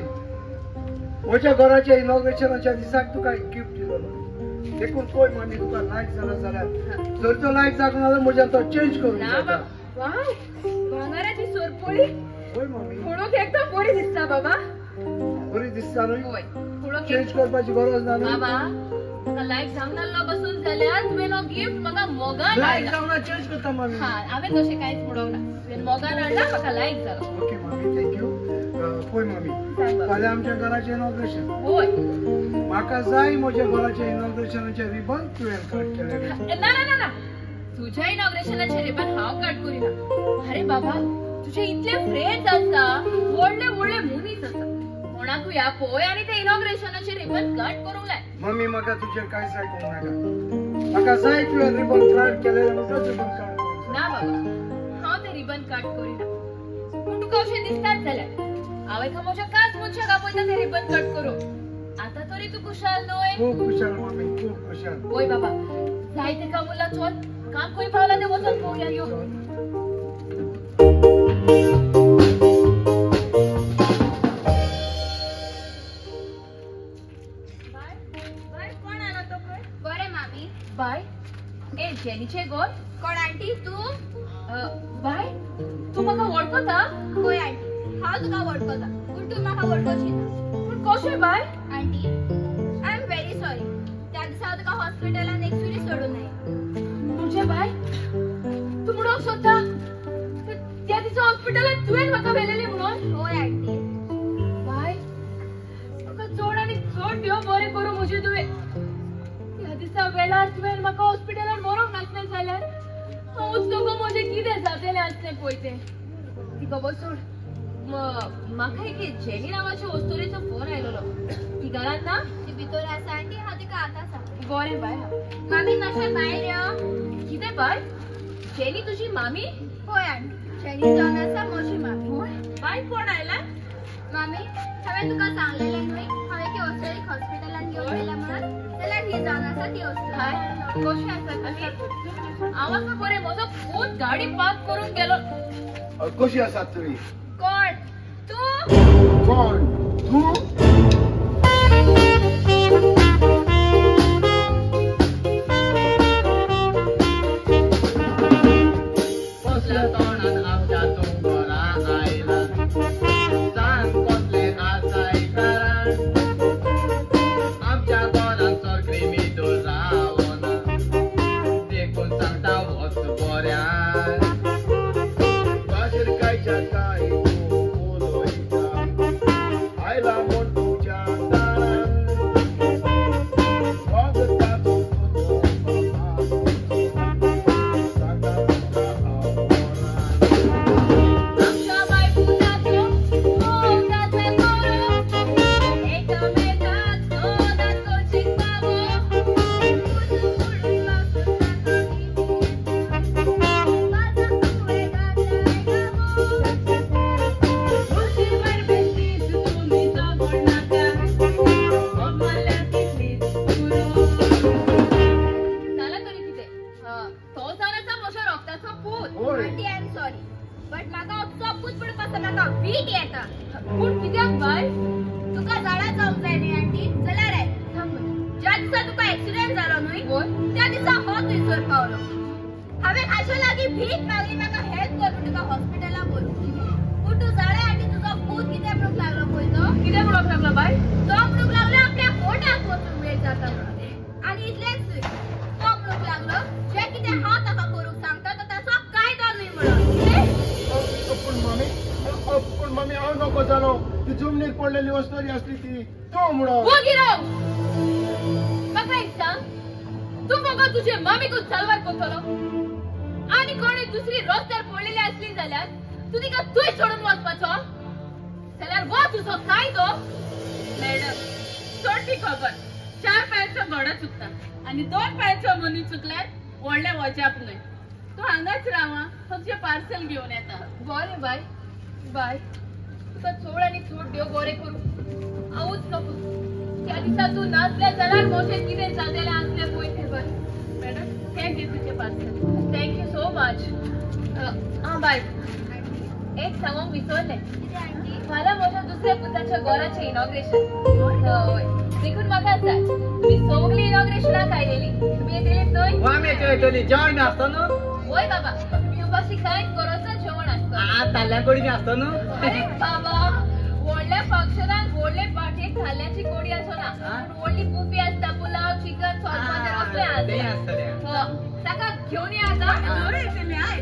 Speaker 1: म्हज्या घराच्या इनॉग्रेशनाच्या दिसाक तुका एक गिफ्ट दिलोलो देखून पळय मामी तुका लायक जाला जाल्यार जर तो लायक जावंक ना जाल्यार म्हज्यान तो चेंज करूंक
Speaker 3: ना
Speaker 1: जाता
Speaker 3: बाबा वाव भांगाराची सोरपोळी
Speaker 1: पळय मामी
Speaker 3: पळोवंक एकदम बरी दिसता बाबा
Speaker 1: बरी दिसता न्हय
Speaker 3: होय पळोवंक
Speaker 1: चेंज करपाची गरज ना न्हय
Speaker 3: बाबा म्हाका लायक जावंक नासलो बसून जाल्यार तुवें हो गिफ्ट म्हाका मोगान
Speaker 1: लायक
Speaker 3: हाडला
Speaker 1: जावंक ना चेंज करता मामी
Speaker 3: हा हांवें तशें कांयच म्हणूंक ना तुवें मोगान हाडला म्हाका लायक जालो
Speaker 1: ओके मामी थँक्यू पळय मामी
Speaker 3: सांग बाबा.
Speaker 1: फाल्यां आमच्या घराचें इनॉग्रेशन
Speaker 3: होय
Speaker 1: म्हाका जाय म्हज्या घराच्या इनॉग्रेशनाचें रिबन तुवें कट केलेलें
Speaker 3: ना ना ना ना तुझ्या इनॉग्रेशनाचे रिबन हांव कट करिना अरे बाबा तुझे इतले फ्रेंड्स आसता व्हडले व्हडले मुनीस आसता कोणाकूय या पळय आनी ते इनॉग्रेशनाचे रिबन कट करूंक लाय
Speaker 1: मम्मी म्हाका तुजें कांयच आयकूंक नाका म्हाका जाय तुवें रिबन कट केलेलें म्हणटच रिबन कट करूंक
Speaker 3: ना बाबा हांव ते रिबन कट करिना पूण तुका अशें दिसताच जाल्यार हांव एका म्हज्या कांच मनशाक आपयता ते रिबन कट करूंक आतां तरी तूं खुशाल न्हय
Speaker 1: खूब खुशाल मम्मी खूब खुशाल
Speaker 3: होय बाबा जाय ते कामुला चल काम खंय पावला ते वचून पळोवया यो बरें मामी बाय ए जेनीचे गोल कोण आंटी तू बाय तू म्हाका वळखता खंय आंटी हांव तुका वळखता पूण तू म्हाका वळखची ना पूण कशें bye aunty I am very sorry त्या दिसा हांव तुका हॉस्पिटलांत
Speaker 4: तुवें म्हाका हॉस्पिटलान व्हरोंक नासलें जाल्यार हांवूच तुका म्हजें कितें जातलें आसलें पळय तें. ती खबर सोड. म्हाका एक जेनी नांवाच्या वस्तुरेचो फोन आयलोलो. ती घरांत ना?
Speaker 3: ती भितर आसा आंटी, हांव तिका आतां सांगता.
Speaker 4: बरें बाय.
Speaker 3: मामी मातशें भायर यो.
Speaker 4: कितें बाय? जेनी तुजी मामी?
Speaker 3: होय आंटी, जेनी जावन आसा म्हजी मामी.
Speaker 4: बाय कोण आयला?
Speaker 3: मामी, हांवें तुका सांगलेलें न्हय हांव एके वस्तुरीक हॉस्पिटलान घेवन गेला म्हणून. जाल्यार ही जावन आसा ती वस्तू.
Speaker 4: हाय, कशी आसा तुमी? हांव आसा बरें. म्हजो फोन गाडी पार्क करून गेलो.
Speaker 5: कशी आसात तुमी?
Speaker 3: कोण तू?
Speaker 5: कोण तू?
Speaker 2: कसल्या तोंडान आमच्या तूं घरा आयला, सांग कसलें आसाय कारण. आमच्या घरान सरक्रिमी तो रावना, देखून सांगता वच बऱ्यान.
Speaker 5: बाशीर कायच्या काय तू उलयता, आयला म्हूण तुज्या दारान. वगता तूं तुजो बाबा, सांगा तुका हांव कोणाक.
Speaker 4: आमच्या बायकोनाचो मोगाचे करू, एकमेकाक दोनात कशीक बाबो.
Speaker 3: उडून वाचून माझा तुळे गाठलाय
Speaker 4: खुशीवर बेश्टीच तुम्ही जगून नाका, मम्माल्या कितलीच पुरो. झालं तरी कितें? तो जाणाचा म्हज्या रक्ताचो पूत.
Speaker 5: होय.
Speaker 3: Aunty I am sorry, but म्हाका चपूत पडपाचो म्हाका वीट येता.
Speaker 4: पूण कित्याक बाय?
Speaker 3: तुका झाडा जावंक जाय न्ही आंटी, जाल्यार आय. ज्या दिसा तुका एक्सिडेंट जालो न्हय त्या दिसा हो थंयसर पावलो. हांवें हाच्या लागीं भीक मागली म्हाका हेल्प कर म्हणून तुका हॉस्पिटलाक व्हरून. पूण तूं जाणा आंटी तुजो पूत कितें म्हणूंक लागलो पळय तो?
Speaker 4: कितें म्हणूंक लागलो बाय?
Speaker 3: तो म्हणूंक लागलो आपल्या पोटाक वचून वेळ जाता म्हणून. आनी इतलेंच न्हय, तो म्हणूंक लागलो जें कितें हांव ताका करूंक सांगता तो ताचो कायदो न्हय म्हणून.
Speaker 5: पण मम्मी हांव नको जालो. ती जमनीर पडलेली वस्तुरी असली ती तो म्हणून.
Speaker 4: वो गिराव! म्हाका एक सांग, तूं फकत तुजे मामीकूच सालवार करतलो आनी कोणी दुसरी रस्त्यार पडलेली आसली जाल्यार तूं तिका थंय सोडून वचपाचो? जाल्यार वो तुजो कायदो? मॅडम, सोड ती खबर. 4 पांयाचो घोडो चुकता आनी 2 पांयाचो मनीस चुकल्यार व्हडलें वजाप न्हय. तूं हांगाच रावा, तुजें पार्सल घेवन येता. बरें बाय. बाय. तुका चोड आनी चोड देव बरें करूं. हांवूच नको. त्या दिसा तूं नासलें जाल्यार मोशें कितें जातलें आसलें पळय तें बाय. मॅडम, हें घे तुजें पार्सल. Thank you so much. आं बाय, एक सांगूंक विसरलें.
Speaker 3: कितें आंटी?
Speaker 4: फाल्यां म्हज्या दुसऱ्या पुताच्या घराचें इनॉग्रेशन. हय, देखून म्हाका जाय. तुमी सगळीं इनॉग्रेशनाक आयलेलीं. तुमी येतलीं थंय?
Speaker 2: वाम्याच्यो येतली जेवण बी आसता न्हू?
Speaker 4: वय बाबा, तुमी उपाशी कांयच बरोसर जेवण आसता.
Speaker 2: आज ताल्ल्या कडी बी आसता न्हू?
Speaker 4: अरे बाबा, व्हडल्या फंक्शनाक व्हडले पाटयेक थाल्याची कोडी आसना. पूण व्हडली बुफे आसता. पुलाव, चिकन, सॉस असलें
Speaker 2: तें
Speaker 4: आसता.
Speaker 2: आसतलें.
Speaker 4: ताका घेवन या आता.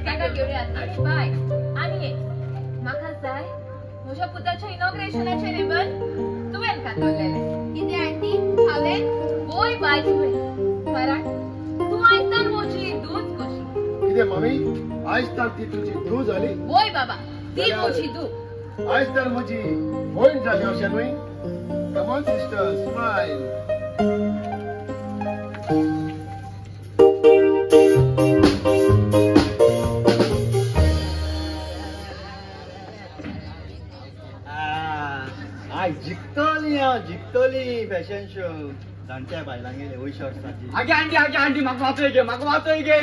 Speaker 4: ताका घेवन या. आनी बाय, आनी एक म्हाका जाय म्हज्या पुताच्या इनॉग्रेशनाचें रिबन तुवें घातलेलें.
Speaker 3: कितें आंटी? हांवें?
Speaker 4: वय बाय तुवें. कारण तूं आयतार म्हजी दूध कशी.
Speaker 5: कितें मम्मी? आयज तर ती तुजी धूव जाली.
Speaker 4: वय बाबा, ती म्हजी दूध.
Speaker 5: आयज तर म्हजी भयण जाली अशें न्हय? Come on sister, smile.
Speaker 1: जिखतली फॅशन शो जाणट्या बायलांक गेले वयशे वर्साची.
Speaker 2: आगे आंटी म्हाका वाचोय गे.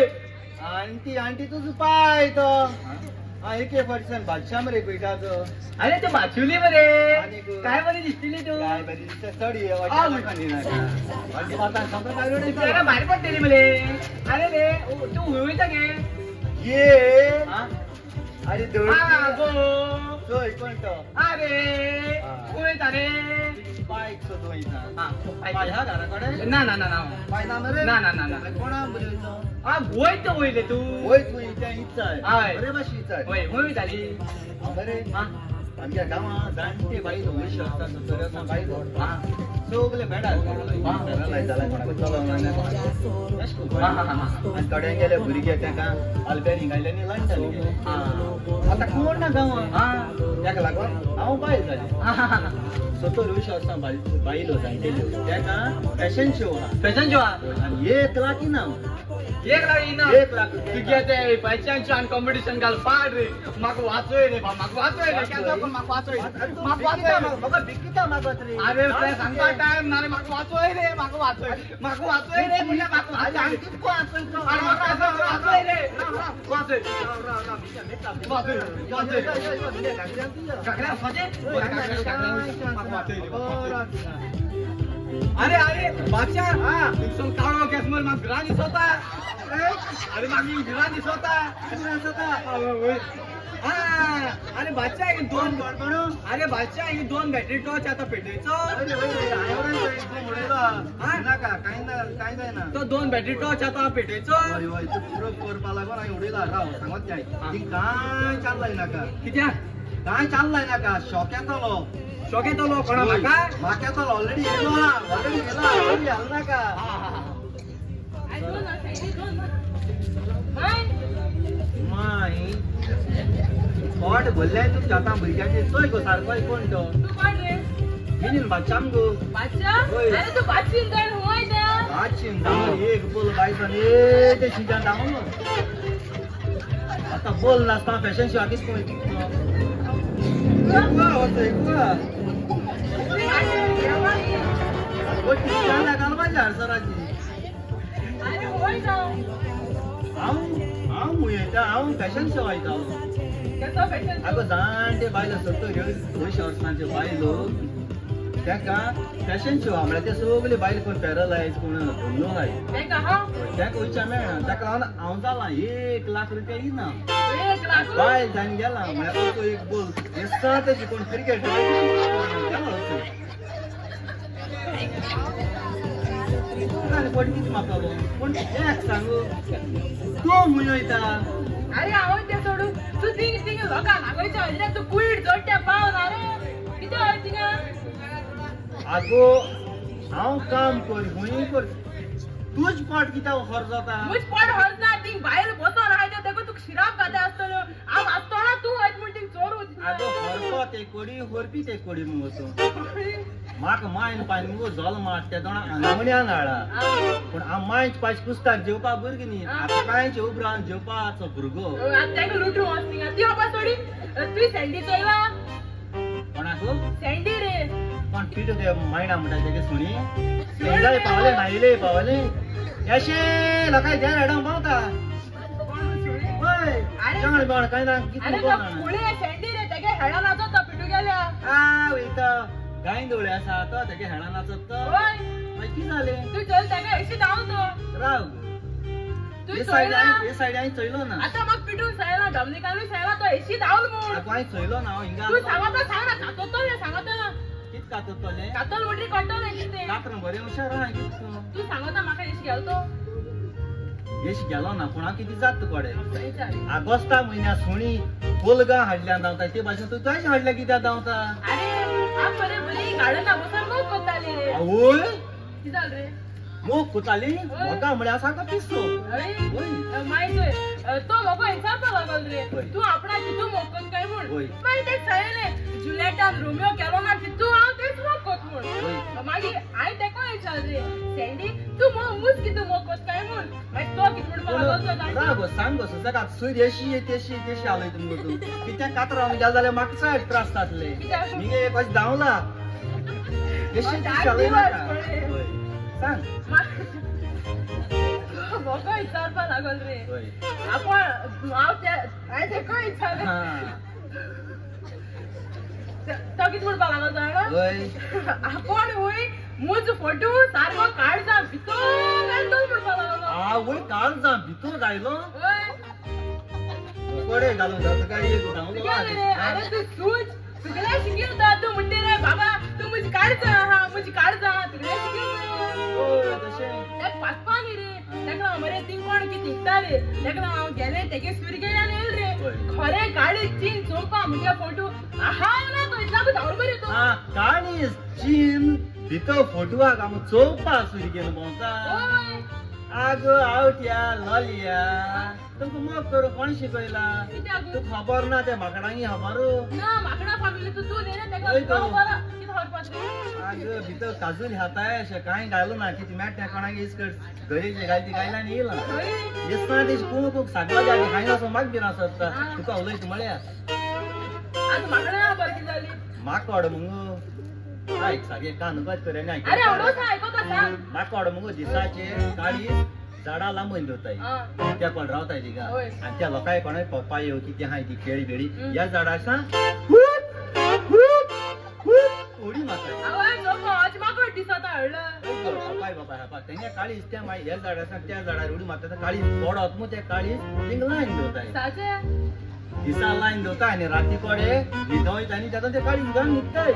Speaker 1: आंटी तुजो पाय तो एके फाटच्यान बादशाह मरे पिठाचो.
Speaker 2: अरे तू वाचुली मरे.
Speaker 1: आनीक
Speaker 2: काय बरी दिसतली तू.
Speaker 1: काय बरी दिसता चड
Speaker 2: जरा भायर पडटली मरे. अरे रे तू वयता गे.
Speaker 1: ये
Speaker 2: हा?
Speaker 1: अरे
Speaker 2: गो.
Speaker 1: कोण तो?
Speaker 2: अरे वयता रे.
Speaker 1: बायक सो वयता.
Speaker 2: हा,
Speaker 1: पाय हा घराकडे?
Speaker 2: ना
Speaker 1: पाय ना मरे?
Speaker 2: ना
Speaker 1: कोणा बरयलो?
Speaker 2: वयत वयले तू.
Speaker 1: वयत वय त्या इचाय.
Speaker 2: हय.
Speaker 1: बरे भाशी इचाय.
Speaker 2: वय वयताली.
Speaker 1: बरे
Speaker 2: हा
Speaker 1: आमच्या गांवांत जाणटे बायलो वयशे आसता बायलो.
Speaker 2: सगळे बेडार लायताले कोणाक चलोवंक आनी थोड्यांक गेले भुरगे ताका अल्बेनी गायले आनी लंडन गेले आतां कोण ना गांवांत ताका लागून हांव बायल जालें 70 वर्सां बायलो जाण्टेल्यो ताका फॅशन शो आहा आनी 1 लाख इनाम 1 लाख इनाम 1 लाख तुगे ते फॅशन कॉम्पिटिशन घाल पाड रे म्हाका वाचोय रे म्हाका वाचोय रे केन्ना पण म्हाका वाचोय म्हाका बिकिता म्हाका रे अरे सांगता टाइम ना रे म्हाका वाचोय रे म्हाका वाचोय रे म्हणजे म्हाका वाचोय कितको वाचोय तो म्हाका वाचोय रे वाचोय काकड्या फाजे म्हाका वाचोय रे अरे अरे बादशाह तुमचं काळो कॅसमर म्हाका घरा दिसता अरे म्हाका घरा दिसता अरे बादशाह अरे बादशाह ही 2 बॅटरी टॉर्च आता पेटयचो काय जायना तो 2 बॅटरी टॉर्च आता पेटयचो करपा लागून हांवें उडयला राव सांगत काय काय चाललाय नाका कित्याक काय चाललाय नाका शॉक येतलो कोणा म्हाका येतलो ऑलरेडी गेला नाका माय पोट भरल्या तू जाता भुरग्याचे चोय गो सारको कोण तो मिनीन बादशाम गो बादशीन एक बोल बायसान ते शिजान दामो आता बोल नासता फॅशन शो आगीच कोण हांव फॅशन शो वयता आगो जाणटे बायलो 70 वर्सांचे बायलो ताका फॅशन शो आहा म्हळ्यार ते सगळे बायल कोण पॅरलायज कोण नो हाय ताका वयच्या मेळना ताका लागून हांव जाला 1 लाख रुपया इनाम बायल जावन गेला म्हळ्यार तो एक बोल दिसता तेजी कोण क्रिकेट पोट किती मागतालो पूण एक सांगू तूं खूंय वयता
Speaker 4: अरे हांव तें सोडून तूं थिंग लोकांक हागोयचें म्हणजे तूं कुयट जोडट्या पावना रे कितें हय थिंगा
Speaker 2: आगो हांव काम कर खूंय कर तूच पोट कित्याक हर जाता
Speaker 4: मुज पोट हरना थिंग भायर बसोन आहाय तें देखून तुका शिराप घाता आसतल्यो हांव आसतना तूं हय म्हूण थिंग चोरू
Speaker 2: आगो हरपो ते कोडी हरपी ते कोडी मुगो तूं म्हाका मायन पायन मुगो झोल माट त्या दोना आंगवण्यान हाडा पूण हांव मायच पायच कुस्ताक जेवपाक भुरगीं न्ही आतां कांयचे उपरांत जेवपाचो भुरगो
Speaker 4: ताका लुटूं वच थिंगा ती बाबा सोडी तुवें सँडी चोयला
Speaker 2: कोणाक
Speaker 4: सँडी रे
Speaker 2: पण पिटो ते मायना म्हणटा तेगे सुणी तेंगाय पावले न्हायले पावले अशे लोकांय ध्यान हाडूंक पावता जाण बाण कांय ना कितें
Speaker 4: फुडें सँडी रे तेगे हेडा नाचत तो पिटू गेल्या
Speaker 2: वयता गायंदोळे आसा तो तेगे हेडा नाचत तो मागीर कितें जालें
Speaker 4: तूं चल तेगे अशी धांव तो
Speaker 2: राव हे सायड हांवें चयलो ना
Speaker 4: आतां म्हाका पिटून सायला धमनिकानूय सायला तो एशी धांवल म्हूण
Speaker 2: हांवें चयलो ना हांव हिंगा
Speaker 4: तूं सांगता सांग ना कातोतले सांगता ना
Speaker 2: कितें कातोतले
Speaker 4: कातोल म्हणटरी कट्टोले कितें
Speaker 2: कातर बरें हुशार आहा कितें
Speaker 4: तूं सांगता म्हाका एशी गेलो तो
Speaker 2: येश गेलो ना पूण हांव कितें जाता कोडे आगोस्ता म्हयन्या सुणी कोलगां हाडल्यान धांवता ते भाशेन तूं कशें हाडल्या कित्याक धांवता
Speaker 4: अरे हांव बरी गार्डना बसून मोग कोत्ताली रे
Speaker 2: आवय
Speaker 4: कितें जालें रे
Speaker 2: मोग कोताली म्हाका म्हळ्यार सारको पिसलो
Speaker 4: मागीर तो म्हाका विचारपा लागल रे तूं आपणा कितू मोग कोत काय म्हूण मागीर तें सांगलें जुलियटान रोमियो केलो ना तितू हांव तेच मोग कोत म्हूण मागीर हांवें तेका विचारलें रे सँडी तूं मूज कितू मोग कोत काय म्हूण मागीर तो कितें म्हणपा लागल
Speaker 2: राव गो सांग गो सकाळ सूर्य अशी तेशी आलोय तुमकां तूं कित्याक कातर हांव गेलो जाल्यार म्हाका चड त्रास जातले मिगे एक अशें धांवला तेशी आलोय नाका सांग
Speaker 4: म्हाका विचारपा लागल रे आपण हांवें तेका विचारलें तो कितें म्हणपा लागल जाणा आपण वय मूज फोटो सारको काळजा भितर घालतो म्हणपा लागलो
Speaker 2: आवय काळजा भितर घायलो कोडे घालून जाता काय एक धांवलो
Speaker 4: अरे तूं सूज तुगेले शिकिवता तूं म्हणटे रे बाबा तूं म्हजी काळजा आहा म्हजी काळजा आहा तुगेले शिकिवता
Speaker 2: तशें
Speaker 4: तेका पासपा न्ही रे तेका लागून मरे तीं कोण कितें शिकता रे तेका लागून हांव गेलें तेगे सुरगेल्यान येल रे खरें गाडयेक चीन चोवपा म्हगे फोटो हांव ना तो इतला धांवलो मरे तो
Speaker 2: काळीज चीन भितर फोटोवाक आमी चोवपा सुरू केलं भोंवता
Speaker 4: ओय
Speaker 2: आगो आवट्या लॉलिया तुमकां मोग करूं कोण शिकयला
Speaker 4: कित्याक?
Speaker 2: तुका खबर ना त्या माकडांनी खबरू
Speaker 4: ना माकडा फॅमिली तू न्ही रे तेका
Speaker 2: ओय तो.
Speaker 4: बरोबर कितें हरपाच रे
Speaker 2: आगो भितर काजून हाताय अशें कांय घालूं ना की ती मेट्या कोणाक इसकट घरीचे घाल ती गायला आनी येयला
Speaker 4: ओय
Speaker 2: येसतना तेजी खूब सागवा जागे खाय असो माग बीन आसता
Speaker 4: आ.
Speaker 2: तुका उलयता म्हळ्या
Speaker 4: आज माकडा बरी कितें जाली
Speaker 2: माकड मुगो आयक सागे कानुकाच कर आनी
Speaker 4: अरे हळूच आयकता सांग
Speaker 2: माकड मुगो दिसाचे काळीज झाडां लांबून दवरताय
Speaker 4: आ.
Speaker 2: त्या कोण रावताय तिका
Speaker 4: होय.
Speaker 2: आणि त्या लोकांय कोणाय पप्पाय कितें आहाय ती केळी बेळी ह्या झाडां आसा उडी मारताय
Speaker 4: आवय नको आज माकड दिसता हळलं
Speaker 2: बापाय बापाय बापा तेंगे काळीज त्या मागीर ह्या झाडां आसा त्या झाडार उडी मारता काळीज पडत मग त्या काळीज थिंग लायन दवरताय
Speaker 4: साचे
Speaker 2: दिसा लायन दवरता आनी राती कोडे न्हिदोयता आनी तातूंत ते काळीज घालून न्हिदताय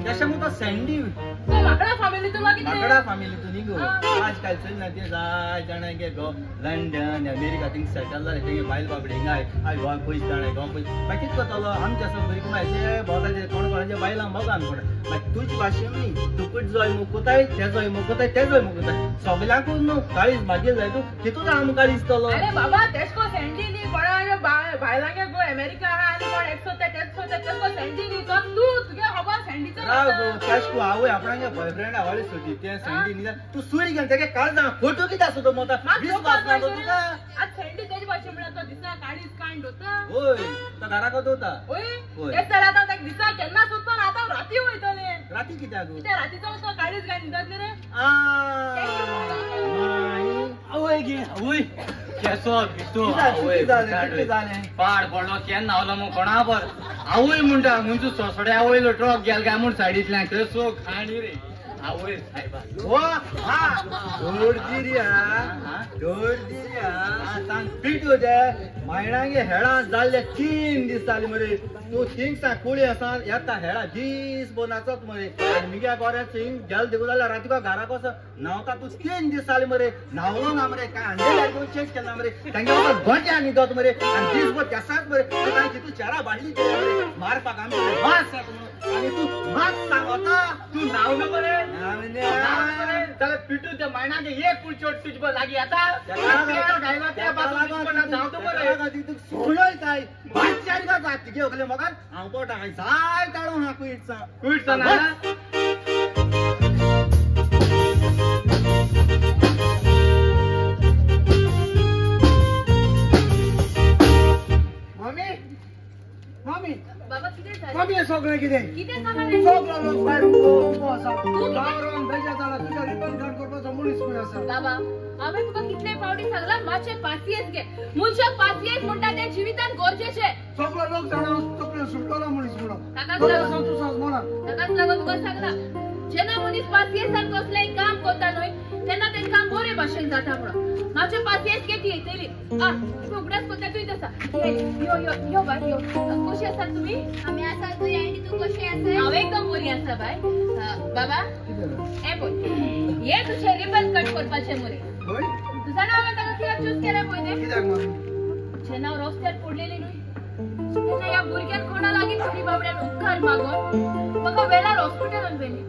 Speaker 2: त्याच्यामुळे तो सँडी
Speaker 4: तो माकडा फॅमिली तू मागितले
Speaker 2: माकडा फॅमिलीतून निघो
Speaker 4: हा.
Speaker 2: आजकाल चलना ते जाय जाणां गे गो लंडन अमेरिका थिंग सेटल जाले तेगे बायल बाबडे हिंगाय आय गोवा पयस जाणाय गोवा पयस मागीर कितें करतलो आमच्या असो भुरगो माहिती भोवताचे कोण कोणाच्या बायलांक मोगान पडा मागीर तुजी भाशेन न्ही तुकट जोय मुकोताय ते जोय मुकोताय ते जोय मुकोताय सगल्यांकूच न्हू काळीज मागीर जाय तूं तितूच आमकां दिसतलो
Speaker 4: अरे बाबा तेसको सँडी न्ही कोणा भायलांगे गो अमेरिका आहा आनी कोण एकसो तेसको सँडी न्ही तो तू तुगे खबर सँडीचो
Speaker 2: राव गो कशको आवय आपणागे बॉयफ्रेंड आवळे सोदी ते सँडी न्ही तूं सुरी घेवन तेगे काळजां फोटो कितें आसा तो मोता विश्वास ना तो तुका
Speaker 4: आज सँडी तेजी भाशे म्हणा तो दिसा काळीज कांड होता
Speaker 2: होय तो घराक दोता
Speaker 4: ओय
Speaker 2: होय.
Speaker 4: तेच तर आता तेक दिसा केन्ना सुद्दां आता राती वयतले
Speaker 2: राती कित्याक गो
Speaker 4: कित्याक रातीचो तो काळीज काय न्हिदतले रे
Speaker 2: आवय गे आवय केसो भितो पाड पडलो केन्ना आवलो मग कोणा बर आवय म्हणटा म्हणजे सोसडे आवयलो ट्रक गेल काय म्हूण सायडींतल्यान केसो खाणी रे आवय सायबा हो हा दोडजिरी हा दोडजिरी हा सांग पीट होते मायणांगे हेळा जाल्ले 3 दीस जाले मरे तूं थिंग सांग कुळी आसा येता हेळा दीस भर नाचत मरे आनी मिगे गोऱ्या थिंग गेल देखून जाल्यार रातीको घरा कसो न्हांवता तूं 3 दीस जाले मरे न्हावलो ना मरे काय अंडे घेवन चेंज केला मरे तांगे म्हाका गोंट्या न्हिदत मरे आनी दीसभर त्यासाच मरे तांची तूं चारा भाडली केल्या मरे मारपाक आमी मास आनी तूं मात सांगता तूं न्हावलो मरे जाल्यार पिटू त्या मायणागे एक पूल चोट तुजे लागी येता घायला त्या बाजून धांवतो मरे सोडयताय बादशारी का जात तुगे ogले मोगान हांव पोटा काय जाय काडूं हा कुईटचा ना
Speaker 1: मामी मामी
Speaker 3: बाबा कितें जालें
Speaker 1: मामी हे सगळें कितें
Speaker 3: कितें सांगा रे
Speaker 1: सगळो लोक भायर उबो आसा गांवरान बेजा जाणा तुज्या रिटर्न कार्ड करपाचो मनीस खंय आसा
Speaker 3: बाबा हांवें तुका कितले फावटी सांगला मातशें पासियेंस घे मनशाक पासियेंस म्हणटा तें जिवितांत गरजेचें
Speaker 1: सगळो लोक जाणा तकलेन सुटलो मनीस म्हणून
Speaker 3: ताकाच
Speaker 1: सगळें
Speaker 3: लागून
Speaker 1: सांग तूं सांग म्हणा
Speaker 3: ताकाच लागून तुका सांगला जेन्ना मनीस पासियेंसान कसलेंय काम करता न्हय तेन्ना तें काम बरे भाशेन जाता म्हणून मातशें पासियेंस घे ती येतली तुका उगडास कोत्ता तूं आसा यो बाय यो कशी आसात तुमी आमी आसा तुवें आनी तूं कशी आसा हांव एकदम बरी आसा बाय बाबा हे पळय हे तुजें रिबन कट करपाचें मरे
Speaker 1: होय
Speaker 3: जाणा हांवें ताका कित्याक चूज केलें पळय तें
Speaker 1: कित्याक मामी
Speaker 3: जेन्ना हांव रस्त्यार पडलेली न्हय तेन्ना ह्या भुरग्यान कोणा लागीं थोडी बाबड्यान उपकार मागून म्हाका वेळार हॉस्पिटलांत व्हेली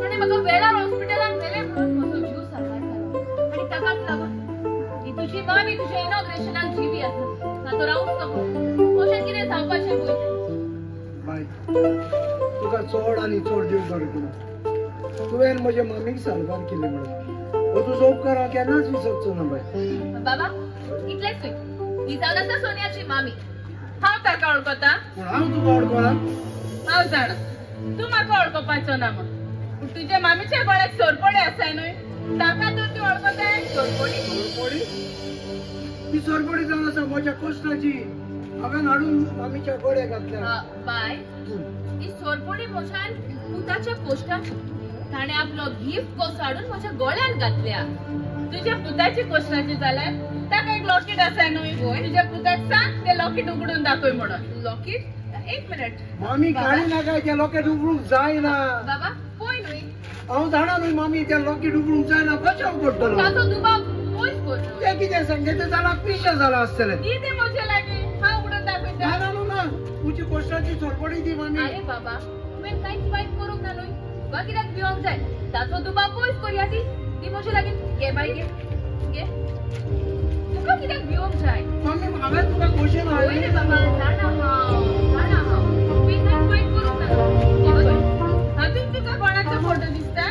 Speaker 3: ताणें म्हाका वेळार हॉस्पिटलांत व्हेलें म्हणून म्हजो जीव सारवार जालो आनी ताकाच लागून ही तुजी मामी तुज्या इनॉग्रेशनाक जिवी आसा तातूं रावूच नको अशें कितें जावपाचें पळय
Speaker 1: बाय तुका चड आनी चड देव बरें करूं तुवें म्हज्या मामीक सारवार केली म्हणून हो तुजो उपकार हांव केन्नाच विसरचो ना बाय
Speaker 3: बाबा इतलेंच न्हय ही जावन आसा सोनियाची मामी
Speaker 4: हांव ताका वळखता
Speaker 1: पूण हांव तुका वळखना
Speaker 4: हांव जाणा तूं म्हाका वळखपाचो ना म्हण पूण तुज्या मामीच्या गळ्यात सोरपडे आसाय न्हय ताका तर ती वळखताय सोरपडी
Speaker 1: सोरपडी ती सोरपडी जावन आसा म्हज्या कश्टाची हांवें हाडून मामीच्या गोड्या घातल्या
Speaker 3: बाय ही सोरपडी म्हज्यान पुताच्या कोश्टाची ताणें आपलो गिफ्ट कसो हाडून म्हज्या गोळ्यान घातल्या
Speaker 4: तुज्या पुताची कोश्टाची जाल्यार ताका एक लॉकेट आसाय न्हय तुज्या पुताक सांग ते लॉकेट उगडून दाखय म्हणून लॉकेट एक मिनिट
Speaker 1: मामी काळी नाका त्या लॉकेट उगडूंक जायना
Speaker 3: बाबा पळय न्हय
Speaker 1: हांव जाणा न्हय मामी त्या लॉकेट उगडूंक जायना कशें उगडटलो
Speaker 3: ताचो दुबाव पयस कर
Speaker 1: तें कितें सांगता तें जाल्यार पिशें जालां आसतलें
Speaker 4: कितें म्हजे लागीं हांव उगडून दाखयता
Speaker 1: ना ना ना तुजी कश्टाची सोरपडी दी मामी
Speaker 3: अरे बाबा तुवें कांयच वायट करूंक ना न्हय तुका कित्याक भिवंक जाय ताचो तूं बापूयच करया ती म्हजे लागीं घे बाय घे घे तुका कित्याक भिवंक जाय
Speaker 1: मम्मी हांवें तुका क्वेश्चन
Speaker 3: वय रे बाबा जाणा हांव बिझनेस पॉईंट करूंक नाका
Speaker 4: हातून तुका कोणाचो फोटो दिसता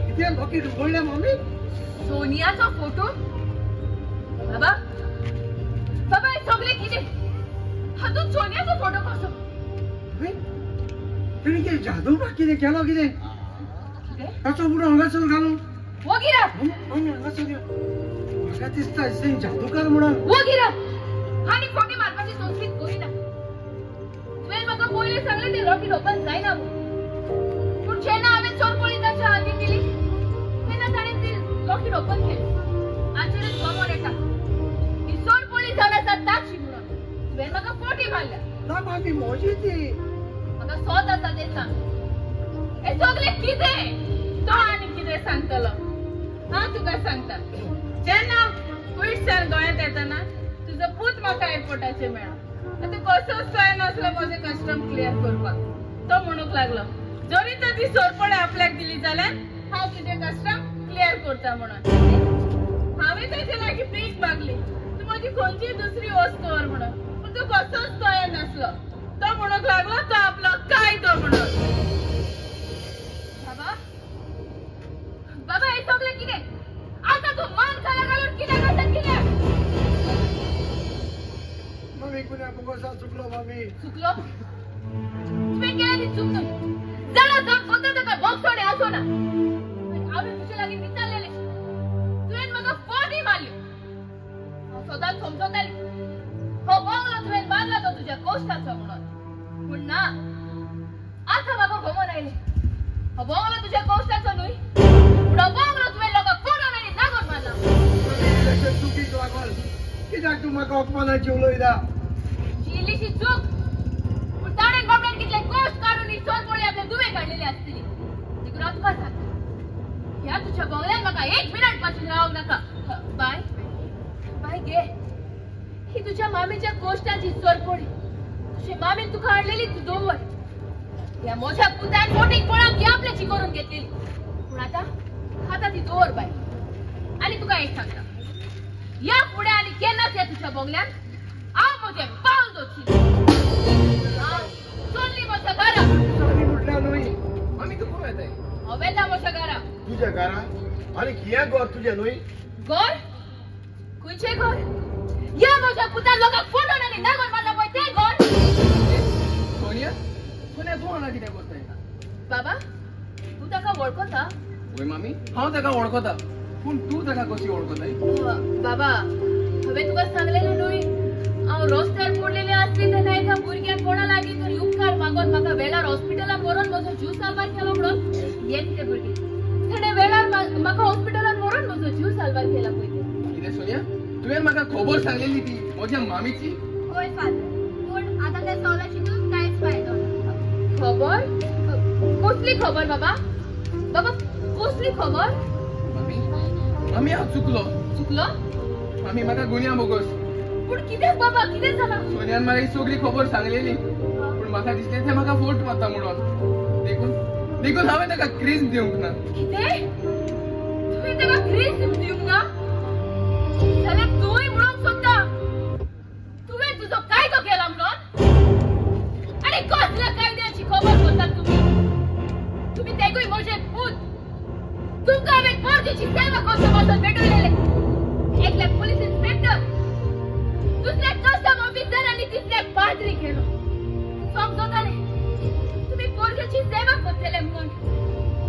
Speaker 1: कितें बाकी पळयलें मम्मी
Speaker 3: सोनियाचो फोटो बाबा बाबा हे सगळे कितें हातून सोनियाचो फोटो कसो
Speaker 1: तिणे कितें जादू बा कितें केलो कितें
Speaker 3: कितें
Speaker 1: ताचो बुडो हांगासर घालून
Speaker 3: वगिरा
Speaker 1: मम्मी हांगासर यो म्हाका दिसता दिसता जादूकार म्हणून
Speaker 3: वगिरा आनी खोटी मारपाची संस्कृत करिना तुवें म्हाका पयलीं सांगलें तें रॉकेट ओपन जायना म्हूण पूण जेन्ना हांवें चोरपळी ताच्या हातीन दिली तेन्ना ताणें ती रॉकेट ओपन केली आचेरच गमोन येता ही चोरपळी जावन आसा ताची म्हणून तुवें म्हाका फोटी मारल्या
Speaker 1: ना मम्मी म्हजी ती
Speaker 3: म्हाका सोद आसा तें सांग हे सगळे कितें
Speaker 4: तो आनी कितें सांगतलो हांव तुका सांगता जेन्ना कुयटसान गोंयांत येताना तुजो पूत म्हाका एअरपोर्टाचेर मेळ्ळो आतां कसोच कळ्ळें नासलो म्हजे कस्टम क्लियर करपाक तो म्हणूंक लागलो जरी तर ती सोरपळे आपल्याक दिली जाल्यार हांव तुजें कस्टम क्लियर करता म्हणून हांवें ताचे लागीं पीक मागली तूं म्हजी खंयची दुसरी वस्त व्हर म्हणून पूण तूं कसोच कळ्ळें नासलो तो म्हणूंक लागलो तो आपलो कायदो म्हणून
Speaker 3: बाबा बाबा हे सगळे कितें आता तू मान खाला घालून कित्याक आसा कित्याक
Speaker 1: मम्मी कुण्या बोगोसा चुकलो मम्मी
Speaker 3: चुकलो तुवें केलें ती चूक न्हू जाणा जावन कोणता ताका बॉक्सोडे आसो ना हांवें तुजे लागीं विचारलेलें तुवें म्हाका फोटी मारल्यो हांव सदांच समजताली हो बंगलो तुवें बांदला तो तुज्या कोश्टाचो म्हणून पूण ना आतां म्हाका गमन आयलें हो बंगलो तुज्या कोश्टाचो न्हूय पूण हो बंगलो तुवें लोकांक फोडून आनी नागोर मारला
Speaker 1: इलेक्शन चुकीक लागल कित्याक तूं म्हाका अपमानाची उलयता
Speaker 3: ही इल्लीशी चूक पूण ताणें बाबड्यान कितले कोश्ट काडून ही चोरपळी आपले दुवे काडलेली आसतली देखून हांव तुका सांगता ह्या तुज्या बंगल्यान म्हाका 1 मिनट पासून रावंक नाका बाय बाय गे ही तुज्या मामीच्या कोश्टाची चोरपळी तुजे मामीन तुका हाडलेली तूं दवर ह्या म्हज्या पुतान मोठी पळाक ही आपल्याची करून घेतलेली पूण आता ती दवर बाय आनी तुका एक सांगता या फुडें आनी केन्नाच ह्या तुज्या बंगल्यान हांव म्हजें पावल दवरची हांव चल्ली म्हज्या घरा
Speaker 1: आनी म्हटल्या न्हय
Speaker 7: मम्मी तू खंय येताय
Speaker 3: हांव वेता म्हज्या घरा
Speaker 5: तुझ्या घरा आणि किया घर तुझे न्हय
Speaker 3: घर खंयचें घर या म्हज्या पुतान लोकांक फोडून आनी नागोर मारला पळय तें घर
Speaker 7: सोनिया सोनिया तू हांगा कित्याक बसताय
Speaker 3: बाबा तूं ताका वळखता
Speaker 7: वय मामी हांव ताका वळखता पूण तू ताका कशी वळखताय
Speaker 3: बाबा हांवें तुका सांगलेलें न्हय हांव रस्त्यार पडलेलें आसली तेन्ना एका भुरग्यान कोणा लागीं तरी उपकार मागोन म्हाका वेळार हॉस्पिटलांत व्हरोन म्हजो जीव सारवार केलो म्हणून हेच तें भुरगें ताणें वेळार म्हाका हॉस्पिटलांत व्हरोन म्हजो जीव सारवार केला पळय तें
Speaker 7: कितें सोनिया तुवें म्हाका खबर सांगलेली ती म्हज्या मामीची
Speaker 3: होय फादर पूण आतां त्या सवलाची न्यूज कांयच फायदो ना खबर कसली खबर बाबा बाबा कसली खबर
Speaker 7: मामी हांव चुकलो
Speaker 3: चुकलो
Speaker 7: मामी म्हाका गुन्या बोगस
Speaker 3: पूण कित्याक बाबा कितें जालां
Speaker 7: सोनियान म्हाका ही सगळी खबर सांगलेली पूण म्हाका दिसलें तें म्हाका फोट मारता म्हणून देखून हांवें ताका क्रीज दिवंक ना
Speaker 3: कितें तुवें ताका क्रीज दिवंक ना जाल्यार तूंय म्हणूंक सोदता तुवें तुजो कायदो केला म्हणून आनी कसल्या कायद्याची खबर करतात तुम्ही तेगूय म्हजे पूत तुमकां हांवें फौजेची सेवा करचो वचून भेटयलेले एकले पुलीस इन्स्पेक्टर दुसरे कस्टम ऑफिसर आनी तिसरे पाद्री केलो समजताले तुम्ही पोरग्याची सेवा करतले म्हणून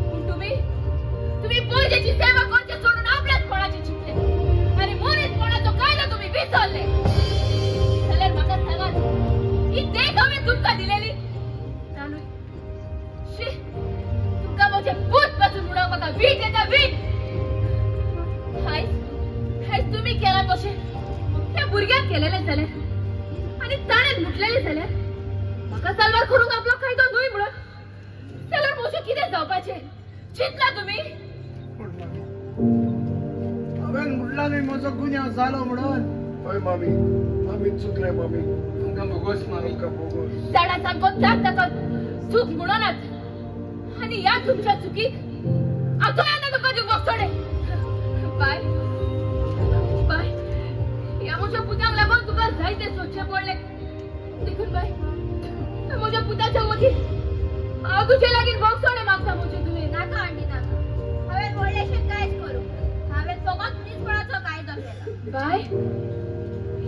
Speaker 3: पूण तुम्ही पोरग्याची सेवा करचे सोडून आपल्याच कोणाचे चिंतले आनी मनीस कोणाचो कायदो तुम्ही विसरले जाल्यार म्हाका सांगात ही देख हांवें तुमकां दिलेली ना न्हय शी तुमकां म्हजे पूत पासून म्हणून म्हाका वीट येता वीट हायस तुम्ही केला तशें त्या भुरग्याक केलेलें जाल्यार आनी ताणें लुटलेलें जाल्यार म्हाका साल्वार करूंक आपलो कायदो न्हय म्हणून जाल्यार म्हजें कितें जावपाचें चिंतला तुमी
Speaker 1: हांवें म्हणला न्हय म्हजो गुन्यांव जालो म्हणून
Speaker 5: हय मामी आमी चुकले मामी
Speaker 7: तुमकां बोगस मामी
Speaker 5: तुमकां बोगस
Speaker 3: झाडां सामको ताक ताका चूक म्हणूनात आणि या तुमच्या चुकीक आता ना तुका जीव बसोडे बाय बाय या म्हज्या पुताक लागून तुका जायते सोदचे पडले देखून बाय म्हज्या पुताच्या मदीं हांव तुजे लागीं बसोडे मागता म्हजे तुवें नाका आंटी नाका हांवें व्हडलेशें कांयच करूं हांवें फकत निसपणाचो कायदो केला बाय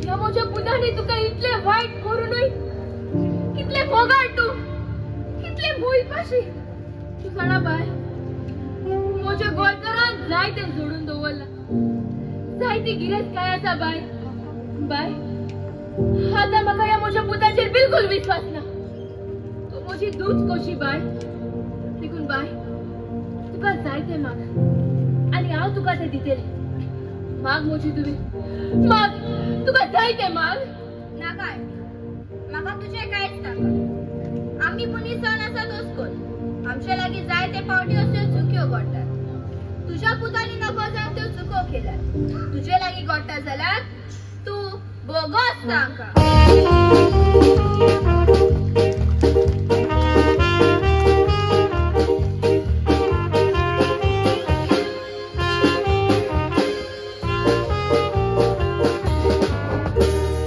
Speaker 3: या म्हज्या पुतांनी तुका इतले वायट करूनय कितले मोगाळ तूं कितले मोईपाशी तू जाणा बाय म्हज्या गोंयकारान जायते जोडून दवरला जायती गिरेस्त काय आसा बाय बाय आतां म्हाका ह्या म्हज्या पुताचेर बिलकुल विश्वास ना तूं म्हजी दूच कशी बाय देखून बाय तुका जायते माग आनी हांव तुका ते दितलें माग म्हजी तुवें माग तुका जायते माग नाका म्हाका तुजें कांयच नाका आमी मुनी सण आसा तोच कोण आमचे लागीं जायते पावटी अश्यो चुक्यो घडटात तुज्या पुतांनी नकळो जावन त्यो चुको केल्यात तुजे लागीं घडटा जाल्यार तूं बोगस तांकां